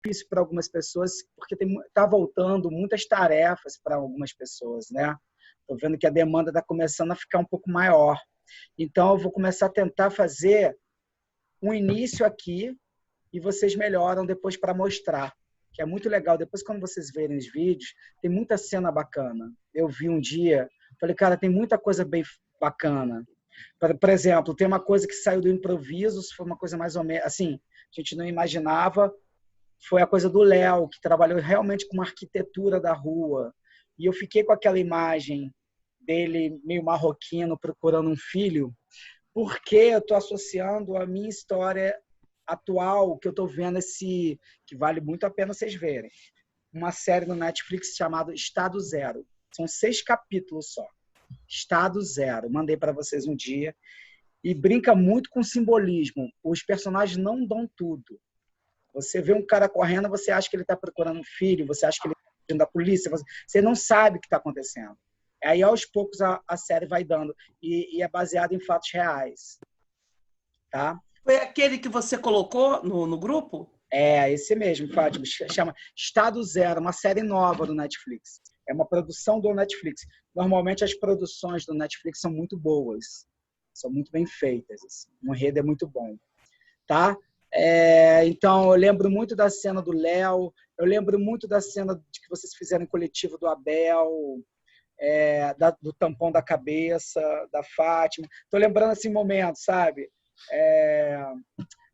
difícil para algumas pessoas, porque está voltando muitas tarefas para algumas pessoas, né? Estou vendo que a demanda está começando a ficar um pouco maior. Então, eu vou começar a tentar fazer um início aqui e vocês melhoram depois para mostrar, que é muito legal. Depois, quando vocês verem os vídeos, tem muita cena bacana. Eu vi um dia, falei, cara, tem muita coisa bem bacana. Por exemplo, tem uma coisa que saiu do improviso, foi uma coisa mais ou menos, assim, a gente não imaginava, foi a coisa do Léo, que trabalhou realmente com uma arquitetura da rua. E eu fiquei com aquela imagem dele meio marroquino procurando um filho, porque eu estou associando a minha história atual, que eu estou vendo que vale muito a pena vocês verem. Uma série no Netflix chamada Estado Zero. São 6 capítulos só. Estado Zero. Mandei para vocês um dia. E brinca muito com simbolismo. Os personagens não dão tudo. Você vê um cara correndo, você acha que ele está procurando um filho, você acha que ele está fugindo da polícia, você não sabe o que está acontecendo. Aí, aos poucos, a série vai dando. E é baseada em fatos reais. Tá? Foi aquele que você colocou no grupo? É, esse mesmo, Fátima. Chama Estado Zero, uma série nova do Netflix. É uma produção do Netflix. Normalmente, as produções do Netflix são muito boas. São muito bem feitas. Assim. O enredo é muito bom. Tá? Então, eu lembro muito da cena do Léo. Eu lembro muito da cena de que vocês fizeram em coletivo do Abel. Do tampão da cabeça, da Fátima. Estou lembrando esse momento, sabe?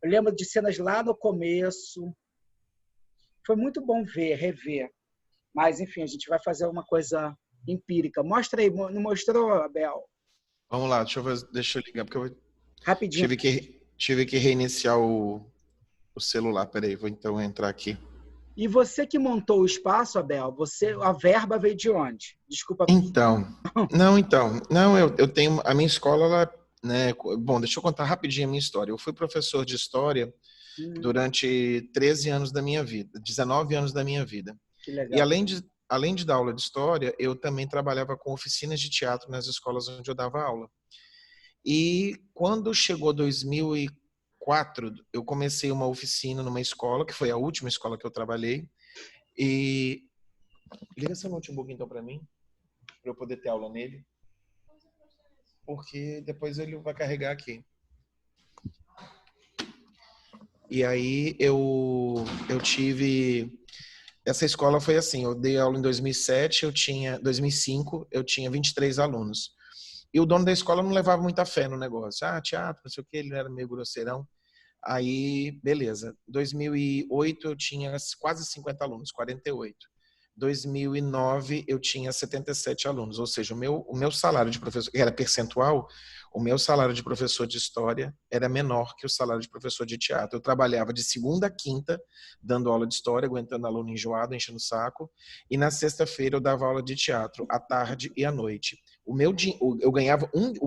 Eu lembro de cenas lá no começo. Foi muito bom rever. Mas, enfim, a gente vai fazer uma coisa empírica. Mostra aí, não mostrou, Abel? Vamos lá, deixa eu ligar, porque eu Rapidinho. tive que reiniciar o celular. Peraí, vou então entrar aqui. E você que montou o espaço, Abel, a verba veio de onde? Desculpa. Não, eu tenho a minha escola, ela, né? Bom, deixa eu contar rapidinho a minha história. Eu fui professor de história durante 13 anos da minha vida, 19 anos da minha vida. Que legal. E além de dar aula de história, eu também trabalhava com oficinas de teatro nas escolas onde eu dava aula. E quando chegou 2004, eu comecei uma oficina numa escola, que foi a última escola que eu trabalhei. E liga seu notebook então para mim, para eu poder ter aula nele. Porque depois ele vai carregar aqui. E aí eu tive... Essa escola foi assim, eu dei aula em 2005, eu tinha 23 alunos. E o dono da escola não levava muita fé no negócio. Teatro, não sei o que, ele era meio grosseirão. Aí, beleza. 2008 eu tinha quase 50 alunos, 48. 2009 eu tinha 77 alunos, ou seja, o meu salário de professor, que era percentual, o meu salário de professor de história era menor que o salário de professor de teatro. Eu trabalhava de segunda a quinta, dando aula de história, aguentando aluno enjoado, enchendo o saco, e na sexta-feira eu dava aula de teatro, à tarde e à noite. O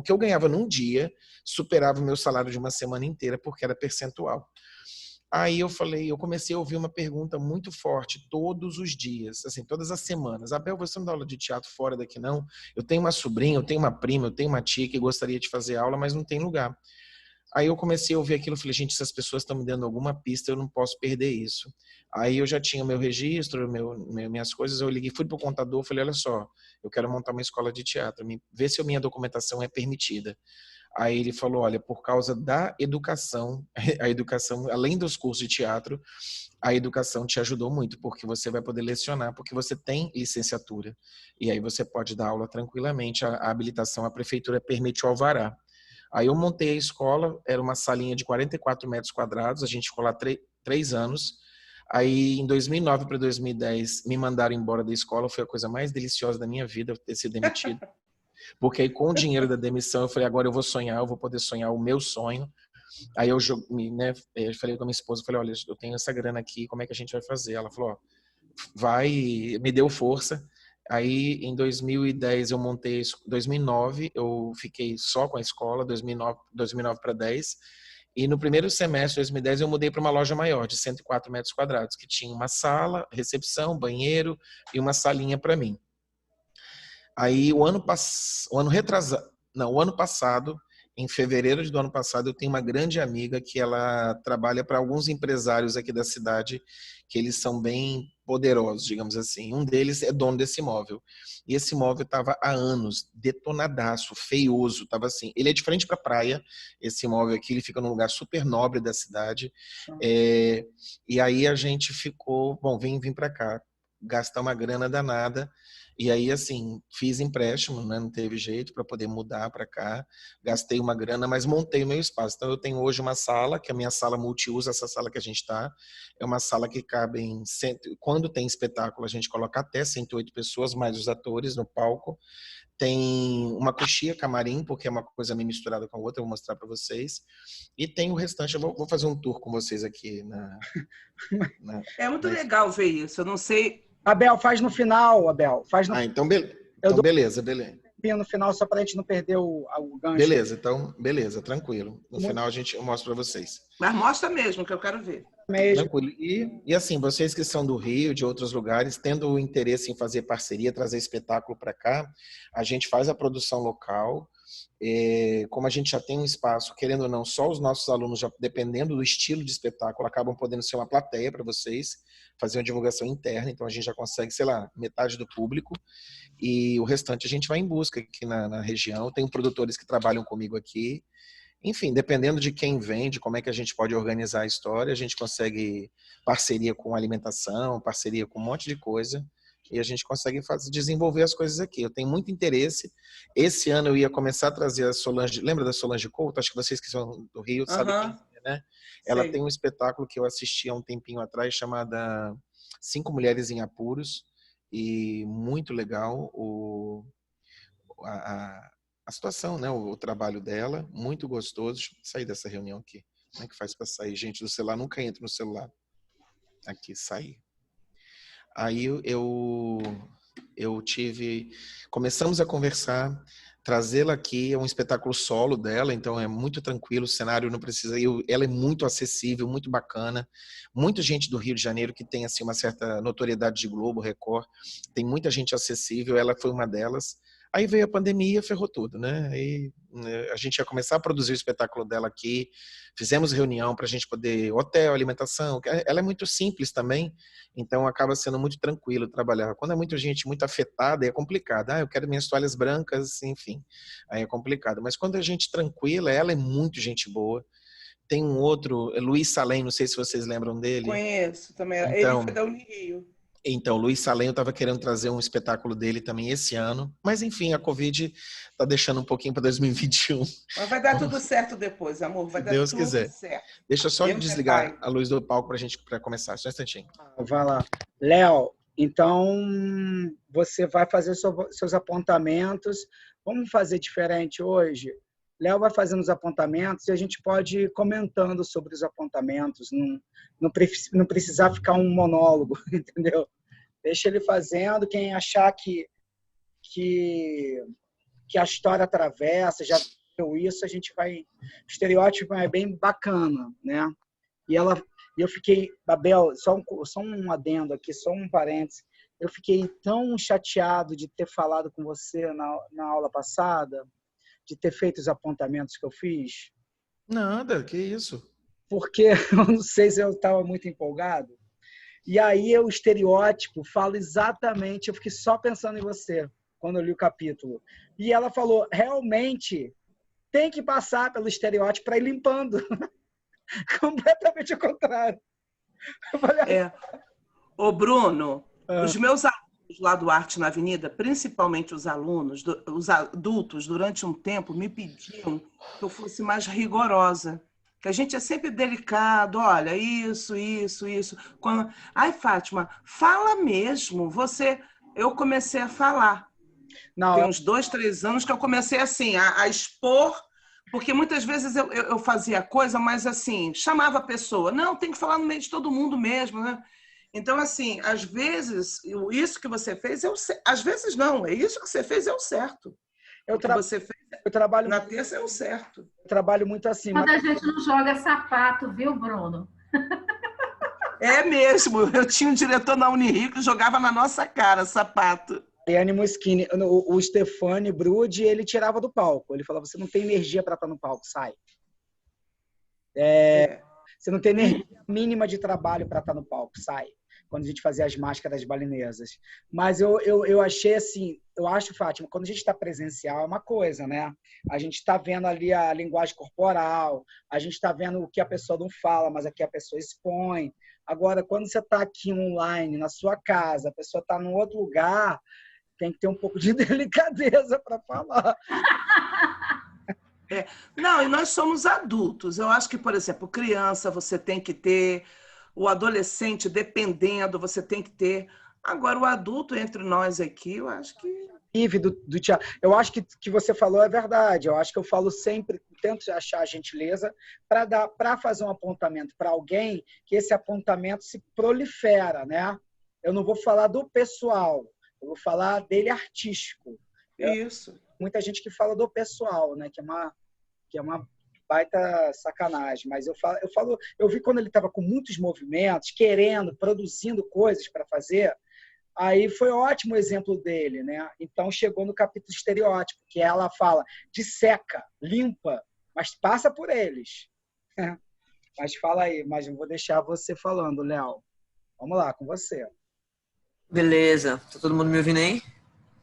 que eu ganhava num dia superava o meu salário de uma semana inteira, porque era percentual. Aí eu comecei a ouvir uma pergunta muito forte todos os dias, assim, todas as semanas. Abel, você não dá aula de teatro fora daqui, não? Eu tenho uma sobrinha, eu tenho uma prima, eu tenho uma tia que gostaria de fazer aula, mas não tem lugar. Aí eu comecei a ouvir aquilo, falei, gente, se as pessoas estão me dando alguma pista, eu não posso perder isso. Aí eu já tinha meu registro, minhas coisas, eu liguei, fui pro contador, falei, olha só, eu quero montar uma escola de teatro, vê se a minha documentação é permitida. Aí ele falou, olha, por causa da educação, a educação, além dos cursos de teatro, a educação te ajudou muito, porque você vai poder lecionar, porque você tem licenciatura. E aí você pode dar aula tranquilamente, a habilitação, a prefeitura permite o alvará. Aí eu montei a escola, era uma salinha de 44 metros quadrados, a gente ficou lá 3 anos. Aí em 2009 para 2010 me mandaram embora da escola, foi a coisa mais deliciosa da minha vida, ter sido demitido. Porque aí com o dinheiro da demissão eu falei, agora eu vou sonhar, eu vou poder sonhar o meu sonho. Aí eu falei com a minha esposa, falei, olha, eu tenho essa grana aqui, como é que a gente vai fazer? Ela falou, ó, vai, me deu força. Aí em 2010 eu montei, 2009 eu fiquei só com a escola, 2009 para 10. E no primeiro semestre de 2010 eu mudei para uma loja maior, de 104 metros quadrados, que tinha uma sala, recepção, banheiro e uma salinha para mim. Aí o ano passado, em fevereiro do ano passado, eu tenho uma grande amiga que ela trabalha para alguns empresários aqui da cidade, que eles são bem poderosos, digamos assim. Um deles é dono desse imóvel. E esse imóvel estava há anos, detonadaço, feioso, estava assim. Ele é de frente para a praia, esse imóvel aqui, ele fica num lugar super nobre da cidade. E aí a gente ficou, bom, vim para cá, gastar uma grana danada. E aí, assim, fiz empréstimo, né? Não teve jeito para poder mudar para cá. Gastei uma grana, mas montei o meu espaço. Então, eu tenho hoje uma sala, que é a minha sala multiuso, essa sala que a gente está. É uma sala que cabe em... Quando tem espetáculo, a gente coloca até 108 pessoas, mais os atores no palco. Tem uma coxia, camarim, porque é uma coisa meio misturada com a outra, eu vou mostrar para vocês. E tem o restante, eu vou fazer um tour com vocês aqui. É muito legal ver isso, eu não sei... Abel, faz no final, Abel. Então, então beleza. No final, só para a gente não perder o gancho. Beleza, então, beleza, eu mostro para vocês. Mas mostra mesmo, que eu quero ver. Tranquilo. E assim, vocês que são do Rio, de outros lugares, tendo o interesse em fazer parceria, trazer espetáculo para cá, a gente faz a produção local. Como a gente já tem um espaço, querendo ou não, só os nossos alunos, já, dependendo do estilo de espetáculo, acabam podendo ser uma plateia para vocês, fazer uma divulgação interna, então a gente já consegue, sei lá, metade do público, e o restante a gente vai em busca aqui na região. Tem produtores que trabalham comigo aqui. Enfim, dependendo de quem vem, de como é que a gente pode organizar a história, a gente consegue parceria com alimentação, parceria com um monte de coisa, e a gente consegue desenvolver as coisas aqui. Eu tenho muito interesse. Esse ano eu ia começar a trazer a Solange, lembra da Solange Couto? Acho que vocês que são do Rio sabem quem é, né? Ela tem um espetáculo que eu assisti há um tempinho atrás, chamada 5 Mulheres em Apuros, e muito legal a situação, né? O trabalho dela, muito gostoso. Deixa eu sair dessa reunião aqui. Como é que faz para sair? Gente, do celular, nunca entro no celular. Aqui, sair. Aí começamos a conversar, trazê-la aqui, é um espetáculo solo dela, então é muito tranquilo, o cenário não precisa, ela é muito acessível, muito bacana, muita gente do Rio de Janeiro que tem assim uma certa notoriedade de Globo, Record, tem muita gente acessível, ela foi uma delas. Aí veio a pandemia, ferrou tudo, né? Aí a gente ia começar a produzir o espetáculo dela aqui, fizemos reunião para a gente poder, hotel, alimentação, ela é muito simples também, então acaba sendo muito tranquilo trabalhar. Quando é muita gente muito afetada, é complicado. Eu quero minhas toalhas brancas, enfim, aí é complicado. Mas quando a gente tranquila, ela é muito gente boa. Tem um outro, Luiz Salem, não sei se vocês lembram dele. Conheço também, então, ele foi da Unirio. Então, Luiz Salem, eu estava querendo trazer um espetáculo dele também esse ano, mas enfim, a Covid está deixando um pouquinho para 2021. Mas vai dar tudo certo depois, amor, vai dar Deus tudo quiser. certo. Deixa eu só desligar a luz do palco para começar, só um instantinho. Vai lá. Léo, então você vai fazer seus apontamentos. Vamos fazer diferente hoje? Léo vai fazendo os apontamentos e a gente pode ir comentando sobre os apontamentos, não precisar ficar um monólogo, entendeu? Deixa ele fazendo, quem achar que a história atravessa, já viu isso, a gente vai... O estereótipo é bem bacana, né? E eu fiquei... Abel, só um adendo aqui, só um parênteses. Eu fiquei tão chateado de ter falado com você na aula passada, de ter feito os apontamentos que eu fiz. Nada, que isso. Porque eu não sei se eu estava muito empolgado. E aí o estereótipo fala exatamente, eu fiquei só pensando em você quando eu li o capítulo. E ela falou, realmente tem que passar pelo estereótipo para ir limpando. Completamente ao contrário. Eu falei, Ô, Bruno, os meus alunos lá do Arte na Avenida, principalmente os alunos, os adultos, durante um tempo, me pediam que eu fosse mais rigorosa. Que a gente é sempre delicado, olha, isso. Ai, Fátima, fala mesmo. Eu comecei a falar. Tem uns 2, 3 anos que eu comecei assim, a expor, porque muitas vezes eu fazia coisa, mas assim, chamava a pessoa. Não, tem que falar no meio de todo mundo mesmo, né? Então, assim, às vezes, isso que você fez, às vezes não, é isso que você fez é o certo. Eu trabalho na terça é o certo. Eu trabalho muito assim. Quando a gente não joga sapato, viu, Bruno? É mesmo. Eu tinha um diretor na Unirio que jogava na nossa cara sapato. Mariane Moschini, o Stefani Brudi, ele tirava do palco. Ele falava, você não tem energia para estar no palco, sai. Você não tem energia mínima de trabalho para estar no palco, sai. Quando a gente fazia as máscaras balinesas. Mas eu achei assim, eu acho, Fátima, quando a gente está presencial é uma coisa, né? A gente está vendo ali a linguagem corporal, a gente está vendo o que a pessoa não fala, mas aqui a pessoa expõe. Agora, quando você está aqui online, na sua casa, a pessoa está num outro lugar, tem que ter um pouco de delicadeza para falar. Não, e nós somos adultos. Eu acho que, por exemplo, criança você tem que ter, o adolescente, dependendo, você tem que ter. Agora, o adulto entre nós aqui, eu acho que... Do teatro. Eu acho que você falou é verdade. Eu acho que eu falo sempre, tento achar a gentileza para fazer um apontamento para alguém, que esse apontamento se prolifera, né? Eu não vou falar do pessoal, eu vou falar dele artístico. Isso. Muita gente que fala do pessoal, né? Que é uma baita sacanagem. Mas eu vi quando ele estava com muitos movimentos, querendo, produzindo coisas para fazer. Aí foi ótimo o exemplo dele, né? Então chegou no capítulo estereótipo, que ela fala, disseca, limpa, mas passa por eles. Mas fala aí, mas eu vou deixar você falando, Léo. Vamos lá, com você. Beleza. Tá todo mundo me ouvindo aí?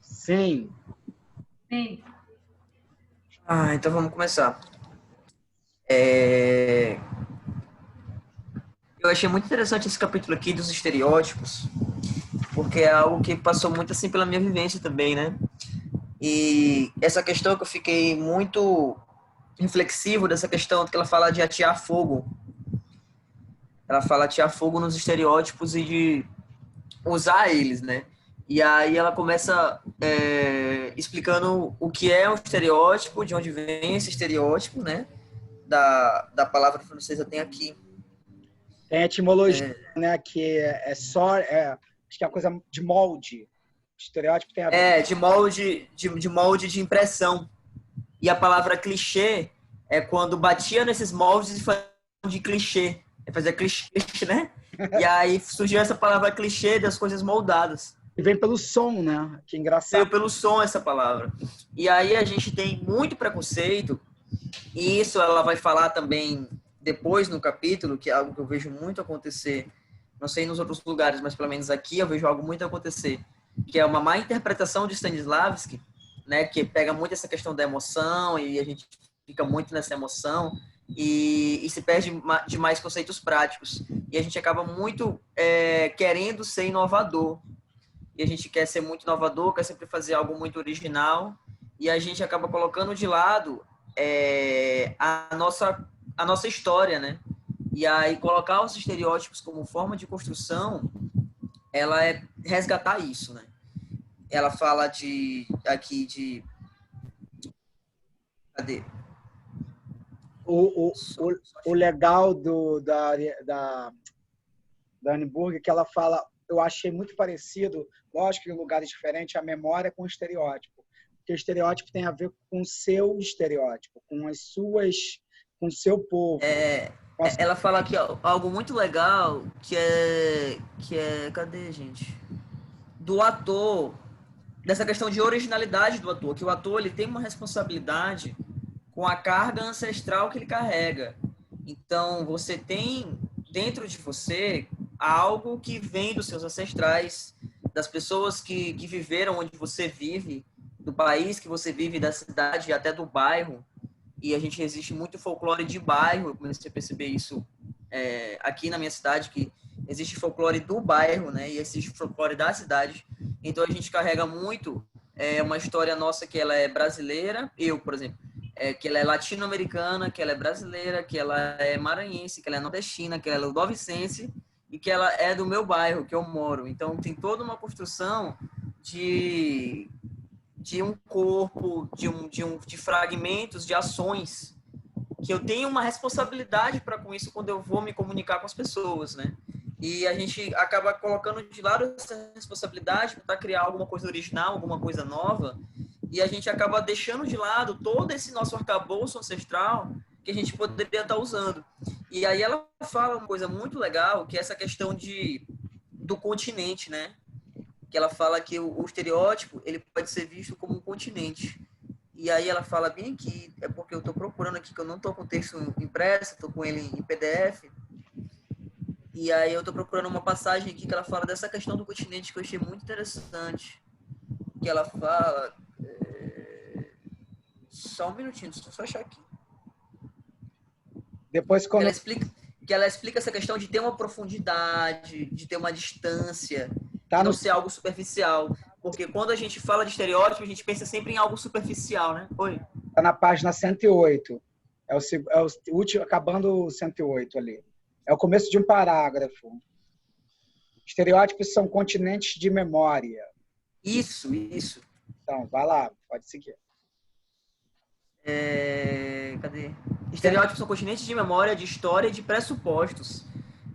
Sim. Sim. Então vamos começar. Eu achei muito interessante esse capítulo aqui dos estereótipos, porque é algo que passou muito assim pela minha vivência também, né? E essa questão que eu fiquei muito reflexivo dessa questão que ela fala de atear fogo. Ela fala atear fogo nos estereótipos e de usar eles, né? E aí ela começa explicando o que é um estereótipo, de onde vem esse estereótipo, né? Da palavra francesa tem aqui. Tem etimologia, né? Que acho que é uma coisa de molde. O estereótipo tem a ver. De molde de impressão. E a palavra clichê é quando batia nesses moldes e fazia de clichê. Fazia clichê, né? E aí surgiu essa palavra clichê das coisas moldadas. E vem pelo som, né? Que engraçado. Veio pelo som essa palavra. E aí a gente tem muito preconceito, e isso ela vai falar também depois no capítulo, que é algo que eu vejo muito acontecer, não sei nos outros lugares, mas pelo menos aqui eu vejo algo muito acontecer, que é uma má interpretação de Stanislavski, né, que pega muito essa questão da emoção, e a gente fica muito nessa emoção, e se perde demais conceitos práticos. E a gente acaba muito querendo ser inovador. E a gente quer ser muito inovador, quer sempre fazer algo muito original, e a gente acaba colocando de lado a nossa história, né? E aí colocar os estereótipos como forma de construção, ela é resgatar isso, né? Ela fala cadê? O legal da Anne Burger, que ela fala, eu achei muito parecido, lógico que em lugares diferentes, a memória com o estereótipo. Porque o estereótipo tem a ver com o seu estereótipo, com o seu povo. Ela fala aqui algo muito legal, que é... Cadê, gente? Do ator, dessa questão de originalidade do ator, que o ator ele tem uma responsabilidade com a carga ancestral que ele carrega. Então, você tem dentro de você algo que vem dos seus ancestrais, das pessoas que viveram onde você vive, do país que você vive, da cidade, até do bairro. E a gente existe muito folclore de bairro. Eu comecei a perceber isso aqui na minha cidade, que existe folclore do bairro, né? E existe folclore da cidade. Então a gente carrega muito uma história nossa que ela é brasileira. Eu, por exemplo, que ela é latino-americana, que ela é brasileira, que ela é maranhense, que ela é nordestina, que ela é ludovicense e que ela é do meu bairro, que eu moro. Então tem toda uma construção de um corpo, de fragmentos, de ações, que eu tenho uma responsabilidade para com isso quando eu vou me comunicar com as pessoas, né? E a gente acaba colocando de lado essa responsabilidade para criar alguma coisa original, alguma coisa nova, e a gente acaba deixando de lado todo esse nosso arcabouço ancestral que a gente poderia estar usando. E aí ela fala uma coisa muito legal, que é essa questão do continente, né? que ela fala que o estereótipo ele pode ser visto como um continente. E aí ela fala bem aqui, é porque eu estou procurando aqui, que eu não estou com o texto impresso, estou com ele em PDF. E aí eu estou procurando uma passagem aqui que ela fala dessa questão do continente que eu achei muito interessante. Que ela fala... Só um minutinho, deixa eu só achar aqui. Depois, quando... ela explica essa questão de ter uma profundidade, de ter uma distância, Tá de não no... ser algo superficial. Porque quando a gente fala de estereótipo, a gente pensa sempre em algo superficial, né? Oi? Tá na página 108. É o último, acabando o 108 ali. É o começo de um parágrafo. Estereótipos são continentes de memória. Isso. Então, vai lá, pode seguir. Cadê? Estereótipos são continentes de memória, de história e de pressupostos.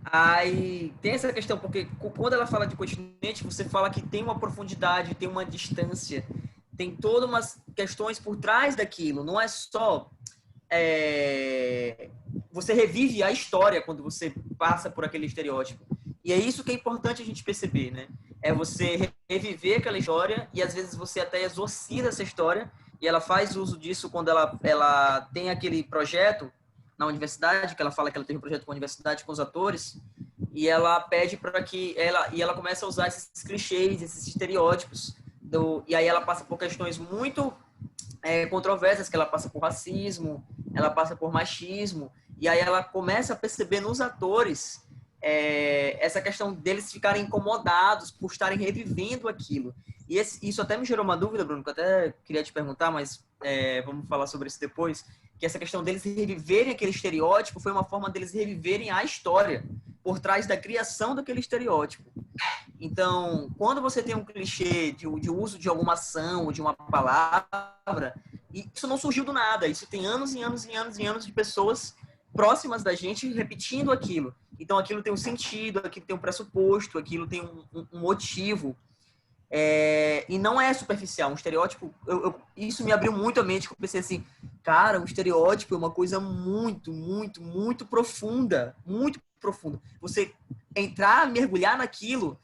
Aí tem essa questão, porque quando ela fala de continente, você fala que tem uma profundidade, tem uma distância, tem todas umas questões por trás daquilo. Não é só... Você revive a história quando você passa por aquele estereótipo. E é isso que é importante a gente perceber, né? É você reviver aquela história e às vezes você até exorciza essa história e ela faz uso disso quando ela tem aquele projeto na universidade, que ela fala que ela tem um projeto com a universidade, com os atores, e ela pede para que ela começa a usar esses clichês, esses estereótipos, e aí ela passa por questões muito controversas, que ela passa por racismo, ela passa por machismo, e aí ela começa a perceber nos atores essa questão deles ficarem incomodados por estarem revivendo aquilo. E isso até me gerou uma dúvida, Bruno, que eu até queria te perguntar, mas vamos falar sobre isso depois, que essa questão deles reviverem aquele estereótipo foi uma forma deles reviverem a história por trás da criação daquele estereótipo. Então, quando você tem um clichê de uso de alguma ação ou de uma palavra, isso não surgiu do nada, isso tem anos e anos e anos e anos de pessoas próximas da gente repetindo aquilo. Então, aquilo tem um sentido, aquilo tem um pressuposto, aquilo tem um motivo. E não é superficial. Um estereótipo, isso me abriu muito a mente, que eu pensei assim, cara, um estereótipo é uma coisa muito, muito, muito profunda, muito profunda. Você entrar, mergulhar naquilo,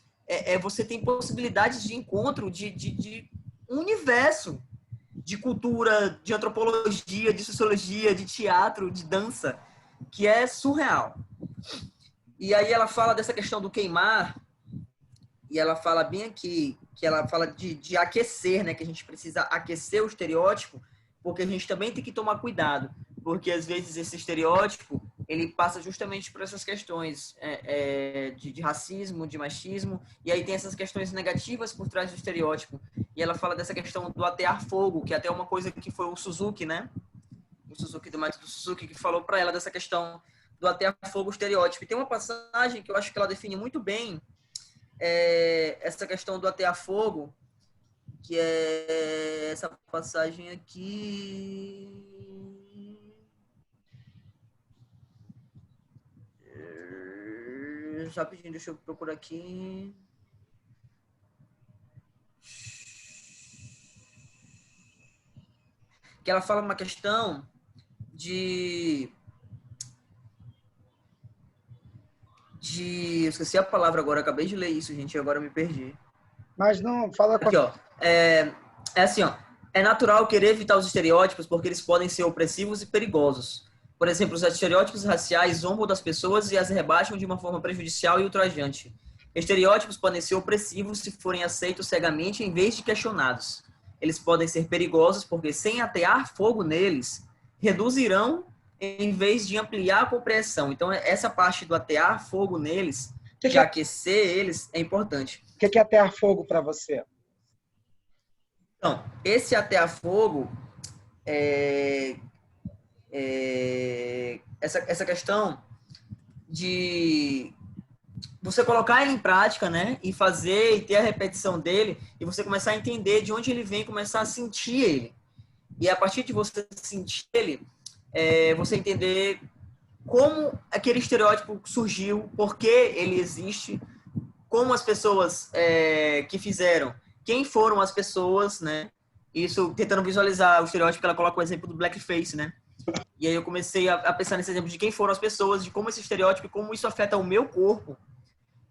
você tem possibilidades de encontro de um universo de cultura, de antropologia, de sociologia, de teatro, de dança, que é surreal. E aí ela fala dessa questão do queimar, e ela fala bem aqui, que ela fala de aquecer, né? Que a gente precisa aquecer o estereótipo, porque a gente também tem que tomar cuidado, porque às vezes esse estereótipo, ele passa justamente por essas questões de racismo, de machismo, e aí tem essas questões negativas por trás do estereótipo. E ela fala dessa questão do atear fogo, que é até uma coisa que foi o Suzuki, né? O Suzuki, do método Suzuki, que falou para ela dessa questão do atear fogo estereótipo. E tem uma passagem que eu acho que ela define muito bem essa questão do atear fogo, que é essa passagem aqui. Rapidinho, deixa eu procurar aqui. Que ela fala uma questão eu esqueci a palavra agora, acabei de ler isso, gente, e agora me perdi. Mas não, fala com aqui, ó. Assim, ó. É natural querer evitar os estereótipos porque eles podem ser opressivos e perigosos. Por exemplo, os estereótipos raciais zombam das pessoas e as rebaixam de uma forma prejudicial e ultrajante. Estereótipos podem ser opressivos se forem aceitos cegamente em vez de questionados. Eles podem ser perigosos porque, sem atear fogo neles, reduzirão em vez de ampliar a compreensão. Então, essa parte do atear fogo neles, de aquecer eles, é importante. O que é atear fogo para você? Então, esse atear fogo essa questão de você colocar ele em prática, né? E fazer e ter a repetição dele e você começar a entender de onde ele vem, começar a sentir ele. E a partir de você sentir ele, você entender como aquele estereótipo surgiu, por que ele existe, como as pessoas que fizeram, quem foram as pessoas, né? Isso tentando visualizar o estereótipo, que ela coloca o exemplo do blackface, né? E aí eu comecei a pensar nesse exemplo de quem foram as pessoas, de como esse estereótipo, como isso afeta o meu corpo.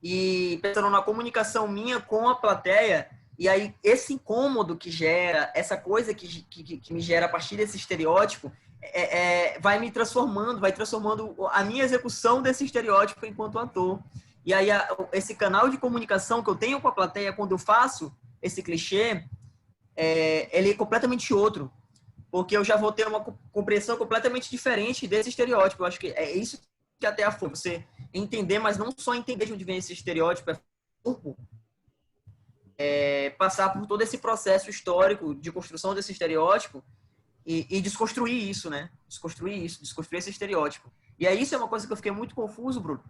e pensando na comunicação minha com a plateia, e aí esse incômodo que gera, essa coisa que me gera a partir desse estereótipo, vai me transformando, vai transformando a minha execução desse estereótipo enquanto ator. E aí esse canal de comunicação que eu tenho com a plateia quando eu faço esse clichê, ele é completamente outro, porque eu já vou ter uma compreensão completamente diferente desse estereótipo. Eu acho que é isso que até a forma, você entender, mas não só entender de onde vem esse estereótipo, passar por todo esse processo histórico de construção desse estereótipo e desconstruir isso, né? Desconstruir esse estereótipo. E aí isso é uma coisa que eu fiquei muito confuso, Bruno.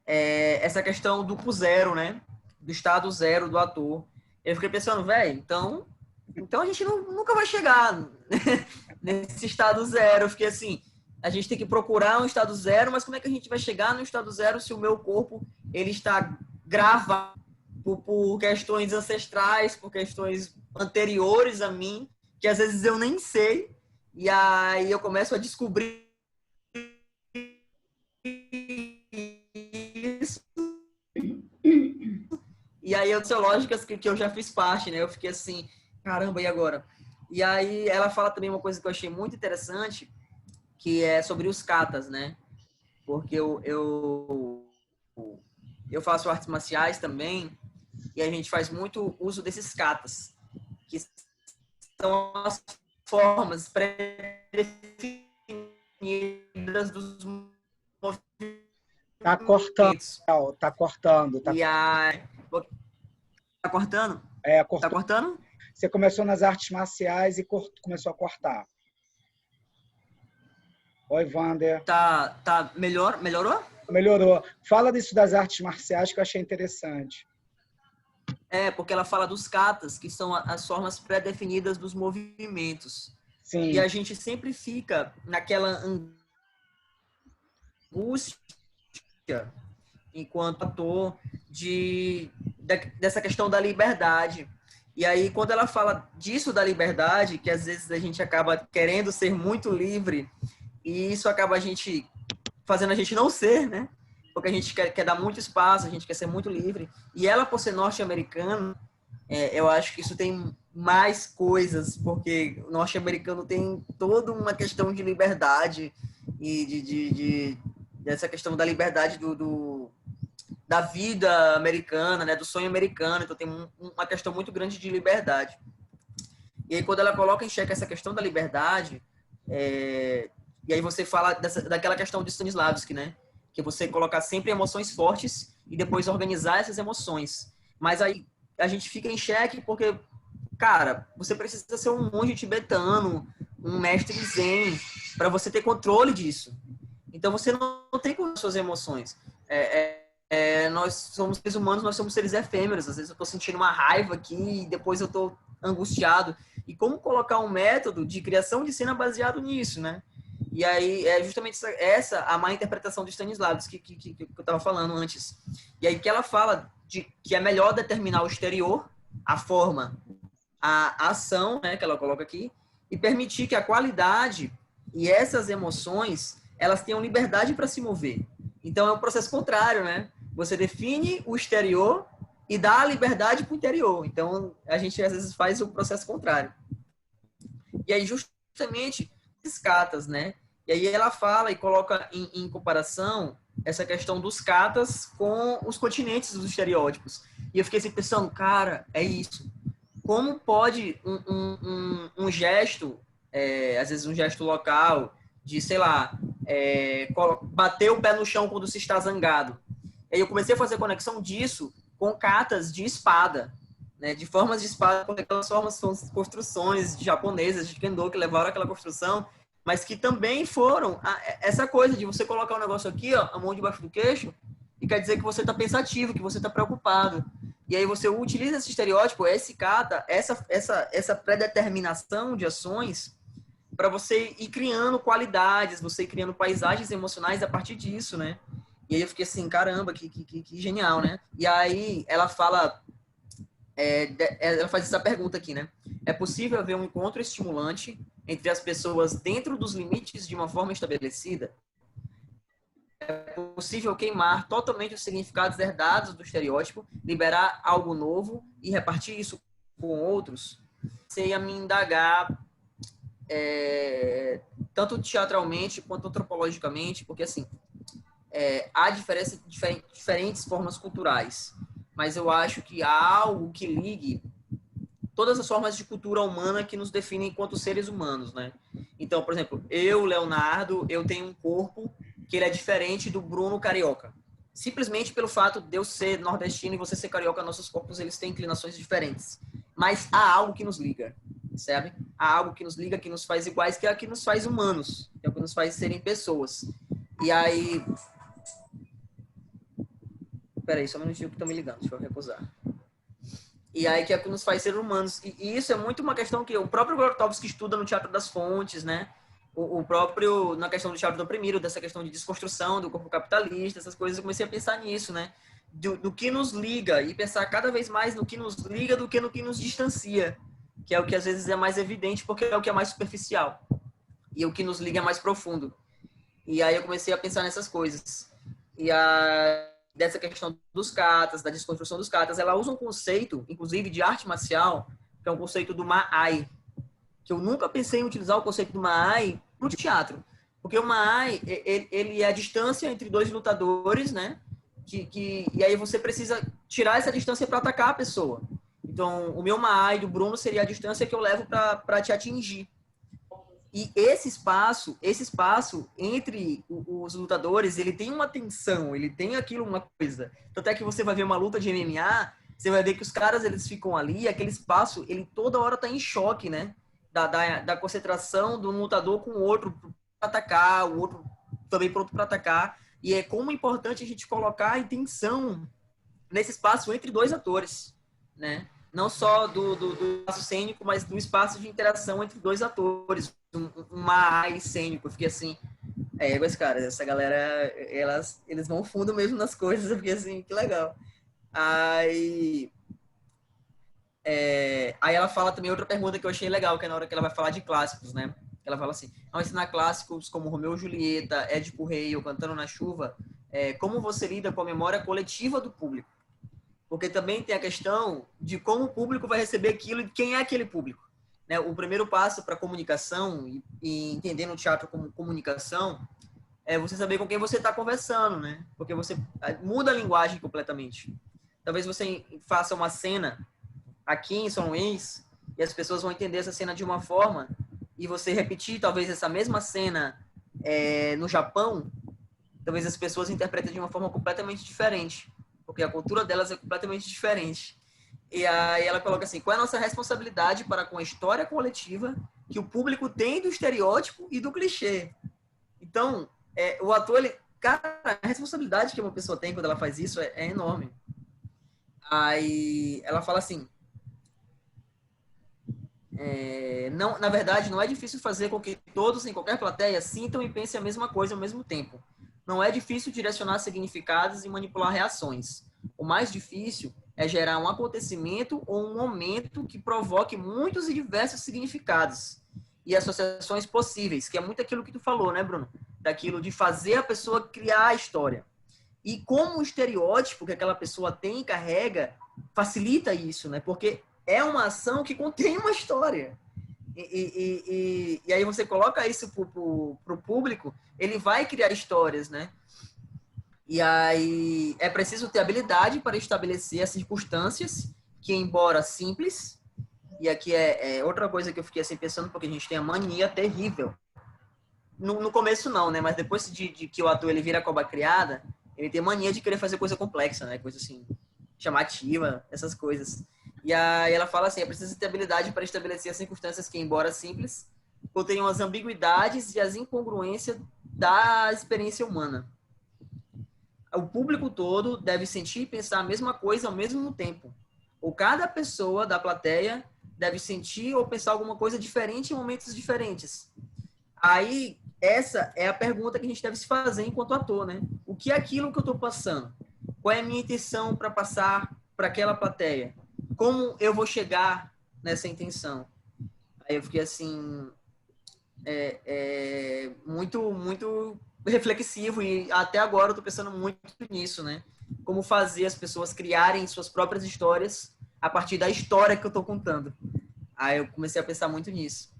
Essa questão do zero, né? Do estado zero do ator. Eu fiquei pensando, velho, então a gente nunca vai chegar nesse estado zero. Eu fiquei assim, a gente tem que procurar um estado zero, mas como é que a gente vai chegar no estado zero se o meu corpo ele está gravado por questões ancestrais, por questões anteriores a mim, que às vezes eu nem sei, e aí eu começo a descobrir isso. E aí eu sou lógicas que eu já fiz parte, né? Eu fiquei assim, caramba, e agora? E aí ela fala também uma coisa que eu achei muito interessante, que é sobre os katas, né? Porque eu faço artes marciais também, e a gente faz muito uso desses katas, que são as formas pré-definidas dos movimentos. Tá cortando. E aí... Tá cortando? Cortou. Tá cortando? Você começou nas artes marciais e começou a cortar. Oi, Wander. Tá melhor? Melhorou? Melhorou. Fala disso das artes marciais que eu achei interessante. Porque ela fala dos katas, que são as formas pré-definidas dos movimentos. Sim. E a gente sempre fica naquela angústia, enquanto ator, dessa questão da liberdade. E aí, quando ela fala disso da liberdade, que às vezes a gente acaba querendo ser muito livre, e isso acaba fazendo a gente não ser, né? Porque a gente quer dar muito espaço, a gente quer ser muito livre. E ela, por ser norte-americana, eu acho que isso tem mais coisas, porque o norte-americano tem toda uma questão de liberdade e dessa questão da liberdade da vida americana, né? Do sonho americano. Então tem uma questão muito grande de liberdade. E aí, quando ela coloca em xeque essa questão da liberdade, e aí você fala daquela questão de Stanislavski, né? Que você colocar sempre emoções fortes e depois organizar essas emoções. Mas aí a gente fica em xeque porque, cara, você precisa ser um monge tibetano, um mestre zen, para você ter controle disso. Então você não tem controle das suas emoções. Nós somos seres humanos, nós somos seres efêmeros. Às vezes eu estou sentindo uma raiva aqui e depois eu estou angustiado. E como colocar um método de criação de cena baseado nisso, né? E aí é justamente essa a má interpretação de Stanislavski que eu estava falando antes. E aí que ela fala de que é melhor determinar o exterior, a forma, a ação, né, que ela coloca aqui, e permitir que a qualidade e essas emoções, elas tenham liberdade para se mover. Então é um processo contrário, né? Você define o exterior e dá a liberdade para o interior. Então a gente às vezes faz o processo contrário. E aí justamente esses katas, né? E aí ela fala e coloca em comparação essa questão dos katas com os continentes dos estereótipos. E eu fiquei assim pensando, cara, é isso. Como pode um gesto, às vezes um gesto local, de, sei lá, bater o pé no chão quando se está zangado. E aí eu comecei a fazer conexão disso com katas de espada, né? De formas de espada, porque aquelas formas são construções japonesas de Kendo que levaram aquela construção, mas que também foram essa coisa de você colocar um negócio aqui, ó, a mão debaixo do queixo, e quer dizer que você está pensativo, que você está preocupado. E aí você utiliza esse estereótipo, esse kata, essa predeterminação de ações para você ir criando qualidades, você ir criando paisagens emocionais a partir disso, né? E aí eu fiquei assim, caramba, que genial, né? E aí ela fala, ela faz essa pergunta aqui, né? É possível haver um encontro estimulante entre as pessoas dentro dos limites de uma forma estabelecida? possível queimar totalmente os significados herdados do estereótipo, liberar algo novo e repartir isso com outros, sem a me indagar tanto teatralmente quanto antropologicamente, porque assim, há diferentes formas culturais, mas eu acho que há algo que ligue todas as formas de cultura humana que nos definem enquanto seres humanos, né? Então, por exemplo, eu, Leonardo, eu tenho um corpo que ele é diferente do Bruno carioca. Simplesmente pelo fato de eu ser nordestino e você ser carioca, nossos corpos eles têm inclinações diferentes. Mas há algo que nos liga, sabe? Há algo que nos liga, que nos faz iguais, que é o que nos faz humanos, que é o que nos faz serem pessoas. E aí... Peraí, só um minutinho que estão me ligando, deixa eu recusar. E aí que é o que nos faz ser humanos. E isso é muito uma questão que o próprio Grotowski estuda no Teatro das Fontes, né? O próprio, na questão do teatro do oprimido, dessa questão de desconstrução do corpo capitalista, essas coisas, eu comecei a pensar nisso, né? Do que nos liga, e pensar cada vez mais no que nos liga do que no que nos distancia, que é o que às vezes é mais evidente, porque é o que é mais superficial. E o que nos liga é mais profundo. E aí eu comecei a pensar nessas coisas. E dessa questão dos katas, da desconstrução dos katas, ela usa um conceito, inclusive de arte marcial, que é um conceito do Ma'ai, que eu nunca pensei em utilizar o conceito do Ma'ai para o teatro. Porque o Ma'ai, ele é a distância entre dois lutadores, né? E aí você precisa tirar essa distância para atacar a pessoa. Então, o meu Ma'ai do Bruno seria a distância que eu levo para te atingir. E esse espaço entre os lutadores, ele tem uma tensão, ele tem aquilo, uma coisa. Tanto é que você vai ver uma luta de MMA, você vai ver que os caras, eles ficam ali, aquele espaço, ele toda hora tá em choque, né? Da concentração de um lutador com o outro para atacar, o outro também pronto para atacar. E é como é importante a gente colocar a intenção nesse espaço entre dois atores, né? Não só do espaço cênico, mas do espaço de interação entre dois atores, uma área cênico. Eu fiquei assim, esse cara, essa galera, eles vão fundo mesmo nas coisas. Eu fiquei assim, que legal. Aí ela fala também outra pergunta que eu achei legal, que é na hora que ela vai falar de clássicos, né? Ela fala assim, ao ensinar clássicos como Romeu e Julieta, Édipo Rei ou Cantando na Chuva, como você lida com a memória coletiva do público? Porque também tem a questão de como o público vai receber aquilo e quem é aquele público, né? O primeiro passo para a comunicação e entendendo o teatro como comunicação é você saber com quem você está conversando, né? Porque você muda a linguagem completamente. Talvez você faça uma cena aqui em São Luís e as pessoas vão entender essa cena de uma forma e você repetir talvez essa mesma cena no Japão, talvez as pessoas interpretem de uma forma completamente diferente, porque a cultura delas é completamente diferente. E aí ela coloca assim, qual é a nossa responsabilidade para com a história coletiva que o público tem do estereótipo e do clichê? Então, o ator, cara, a responsabilidade que uma pessoa tem quando ela faz isso é enorme. Aí ela fala assim, não, na verdade, não é difícil fazer com que todos em qualquer plateia sintam e pensem a mesma coisa ao mesmo tempo. Não é difícil direcionar significados e manipular reações. O mais difícil é gerar um acontecimento ou um momento que provoque muitos e diversos significados e associações possíveis, que é muito aquilo que tu falou, né, Bruno? Daquilo de fazer a pessoa criar a história. E como o estereótipo que aquela pessoa tem e carrega facilita isso, né? Porque é uma ação que contém uma história. E aí você coloca isso pro público, ele vai criar histórias, né? E aí é preciso ter habilidade para estabelecer as circunstâncias que, embora simples, e aqui é outra coisa que eu fiquei assim pensando, porque a gente tem a mania terrível. No começo não, né? Mas depois de que o ator ele vira cobra criada, ele tem mania de querer fazer coisa complexa, né? Coisa assim, chamativa, essas coisas. E aí ela fala assim, é preciso ter habilidade para estabelecer as circunstâncias que, embora simples, contenham as ambiguidades e as incongruências da experiência humana. O público todo deve sentir e pensar a mesma coisa ao mesmo tempo. Ou cada pessoa da plateia deve sentir ou pensar alguma coisa diferente em momentos diferentes. Aí, essa é a pergunta que a gente deve se fazer enquanto ator, né? O que é aquilo que eu estou passando? Qual é a minha intenção para passar para aquela plateia? Como eu vou chegar nessa intenção? Aí eu fiquei assim, muito reflexivo e até agora eu tô pensando muito nisso, né? Como fazer as pessoas criarem suas próprias histórias a partir da história que eu tô contando. Aí eu comecei a pensar muito nisso.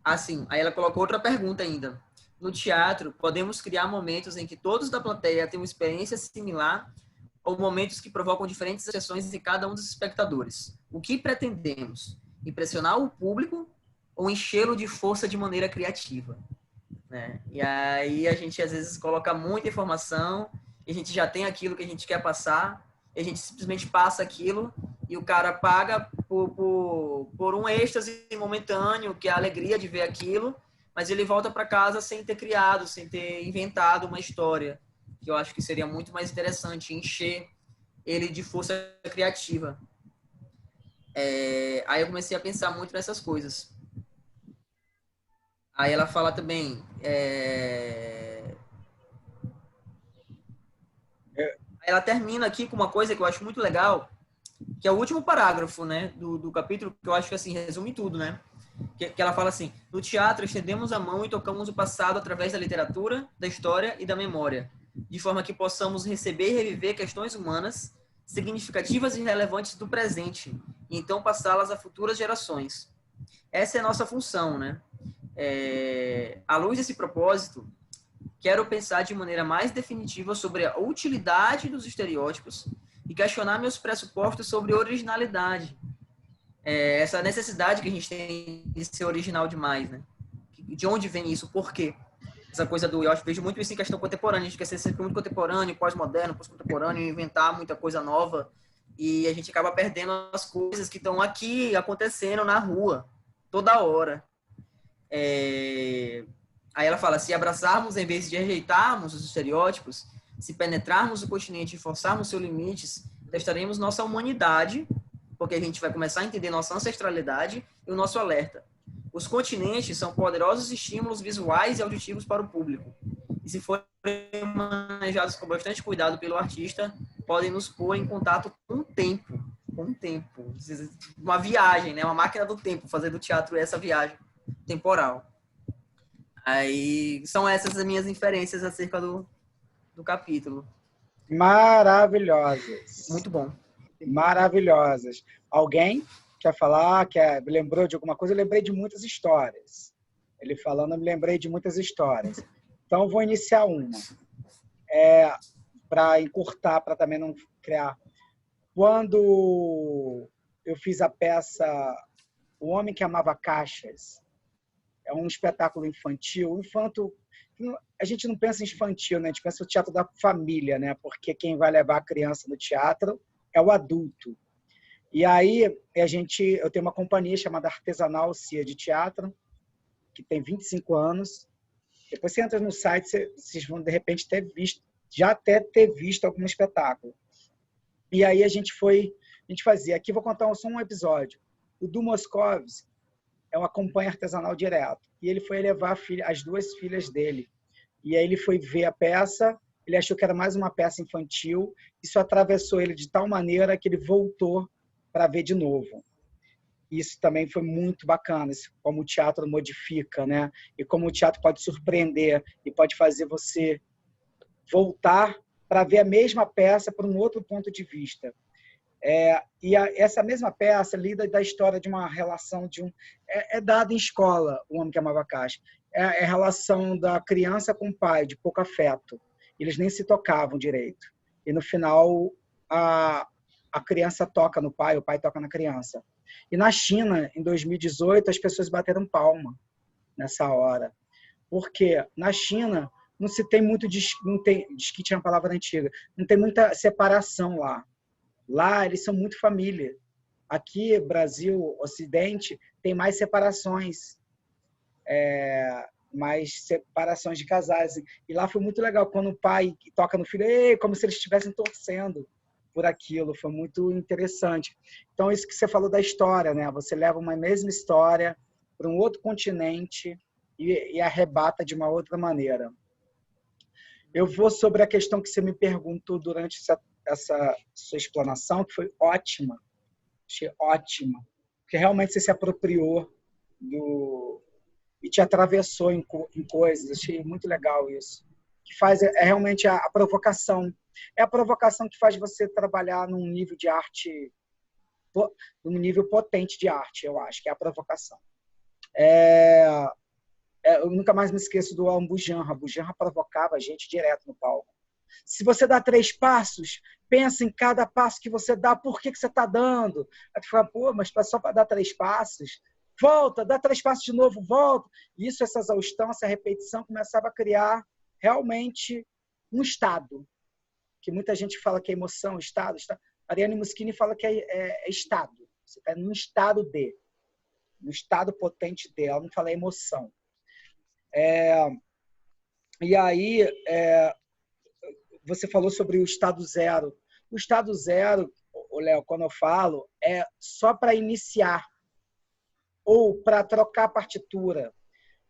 Assim, aí ela colocou outra pergunta ainda. No teatro, podemos criar momentos em que todos da plateia têm uma experiência similar ou momentos que provocam diferentes reações em cada um dos espectadores. O que pretendemos? Impressionar o público ou enchê-lo de força de maneira criativa? Né? E aí a gente às vezes coloca muita informação e a gente já tem aquilo que a gente quer passar e a gente simplesmente passa aquilo e o cara paga por um êxtase momentâneo, que é a alegria de ver aquilo, mas ele volta para casa sem ter criado, sem ter inventado uma história, que eu acho que seria muito mais interessante encher ele de força criativa. Aí eu comecei a pensar muito nessas coisas. Aí ela fala também... Aí ela termina aqui com uma coisa que eu acho muito legal, que é o último parágrafo, né, do capítulo, que eu acho que assim resume tudo, né? Que ela fala assim: no teatro estendemos a mão e tocamos o passado através da literatura, da história e da memória, de forma que possamos receber e reviver questões humanas significativas e relevantes do presente, e então passá-las a futuras gerações. Essa é a nossa função, né? À luz desse propósito, quero pensar de maneira mais definitiva sobre a utilidade dos estereótipos e questionar meus pressupostos sobre originalidade. Essa necessidade que a gente tem de ser original demais, né? De onde vem isso? Por quê? Essa coisa eu vejo muito isso em questão contemporânea. A gente quer ser sempre muito contemporâneo, pós-moderno, pós-contemporâneo, inventar muita coisa nova. E a gente acaba perdendo as coisas que estão aqui acontecendo na rua, toda hora. Aí ela fala: se abraçarmos em vez de rejeitarmos os estereótipos, se penetrarmos o continente e forçarmos seus limites, testaremos nossa humanidade, porque a gente vai começar a entender nossa ancestralidade e o nosso alerta. Os continentes são poderosos estímulos visuais e auditivos para o público. E se forem manejados com bastante cuidado pelo artista, podem nos pôr em contato com o tempo. Uma viagem, né? Uma máquina do tempo, fazer do teatro essa viagem temporal. Aí são essas as minhas inferências acerca do capítulo. Maravilhosas. Muito bom. Maravilhosas. Alguém quer falar? Lembrou de alguma coisa? Eu lembrei de muitas histórias. Ele falando, eu me lembrei de muitas histórias. Então, vou iniciar uma. Para encurtar, para também não criar. Quando eu fiz a peça O Homem que Amava Caixas, é um espetáculo infantil. A gente não pensa em infantil, né? A gente pensa no teatro da família, né? Porque quem vai levar a criança no teatro é o adulto. E aí, eu tenho uma companhia chamada Artesanal Cia de Teatro, que tem 25 anos. Depois você entra no site, vocês vão, de repente, já até ter visto algum espetáculo. E aí a gente fazia. Aqui vou contar só um episódio. O Du Moscovis é uma companhia artesanal direto. E ele foi levar as duas filhas dele. E aí ele foi ver a peça, ele achou que era mais uma peça infantil, isso atravessou ele de tal maneira que ele voltou para ver de novo. Isso também foi muito bacana, como o teatro modifica, né? E como o teatro pode surpreender e pode fazer você voltar para ver a mesma peça por um outro ponto de vista. Essa mesma peça lida da história de uma relação dada em escola, O Homem que Amava Caixas. É a relação da criança com o pai, de pouco afeto. Eles nem se tocavam direito. E no final, a criança toca no pai, o pai toca na criança. E na China, em 2018, as pessoas bateram palma nessa hora. Porque na China não se tem muito diz que tinha uma palavra antiga, não tem muita separação lá. Lá eles são muito família. Aqui, Brasil, Ocidente, tem mais separações. Mais separações de casais. E lá foi muito legal, quando o pai toca no filho, como se eles estivessem torcendo por aquilo. Foi muito interessante. Então, isso que você falou da história, né? Você leva uma mesma história para um outro continente e arrebata de uma outra maneira. Eu vou sobre a questão que você me perguntou durante essa sua explanação, que foi ótima. Achei ótima. Porque realmente você se apropriou e te atravessou em coisas. Achei muito legal isso. Que faz realmente a provocação. É a provocação que faz você trabalhar num nível de arte, num nível potente de arte, eu acho, que é a provocação. Eu nunca mais me esqueço do Ambu Janra. Ambu Janra provocava a gente direto no palco. Se você dá 3 passos, pensa em cada passo que você dá, por que você está dando. Aí tu fala, pô, mas só para dar 3 passos? Volta, dá 3 passos de novo, volta. Isso, essa exaustão, essa repetição começava a criar realmente um estado. Que muita gente fala que é emoção, estado. Ariane Muschini fala que é estado. Você está num estado de. Num estado potente de. Ela não fala emoção. E aí, você falou sobre o estado zero. O estado zero, Léo, quando eu falo, é só para iniciar ou para trocar a partitura.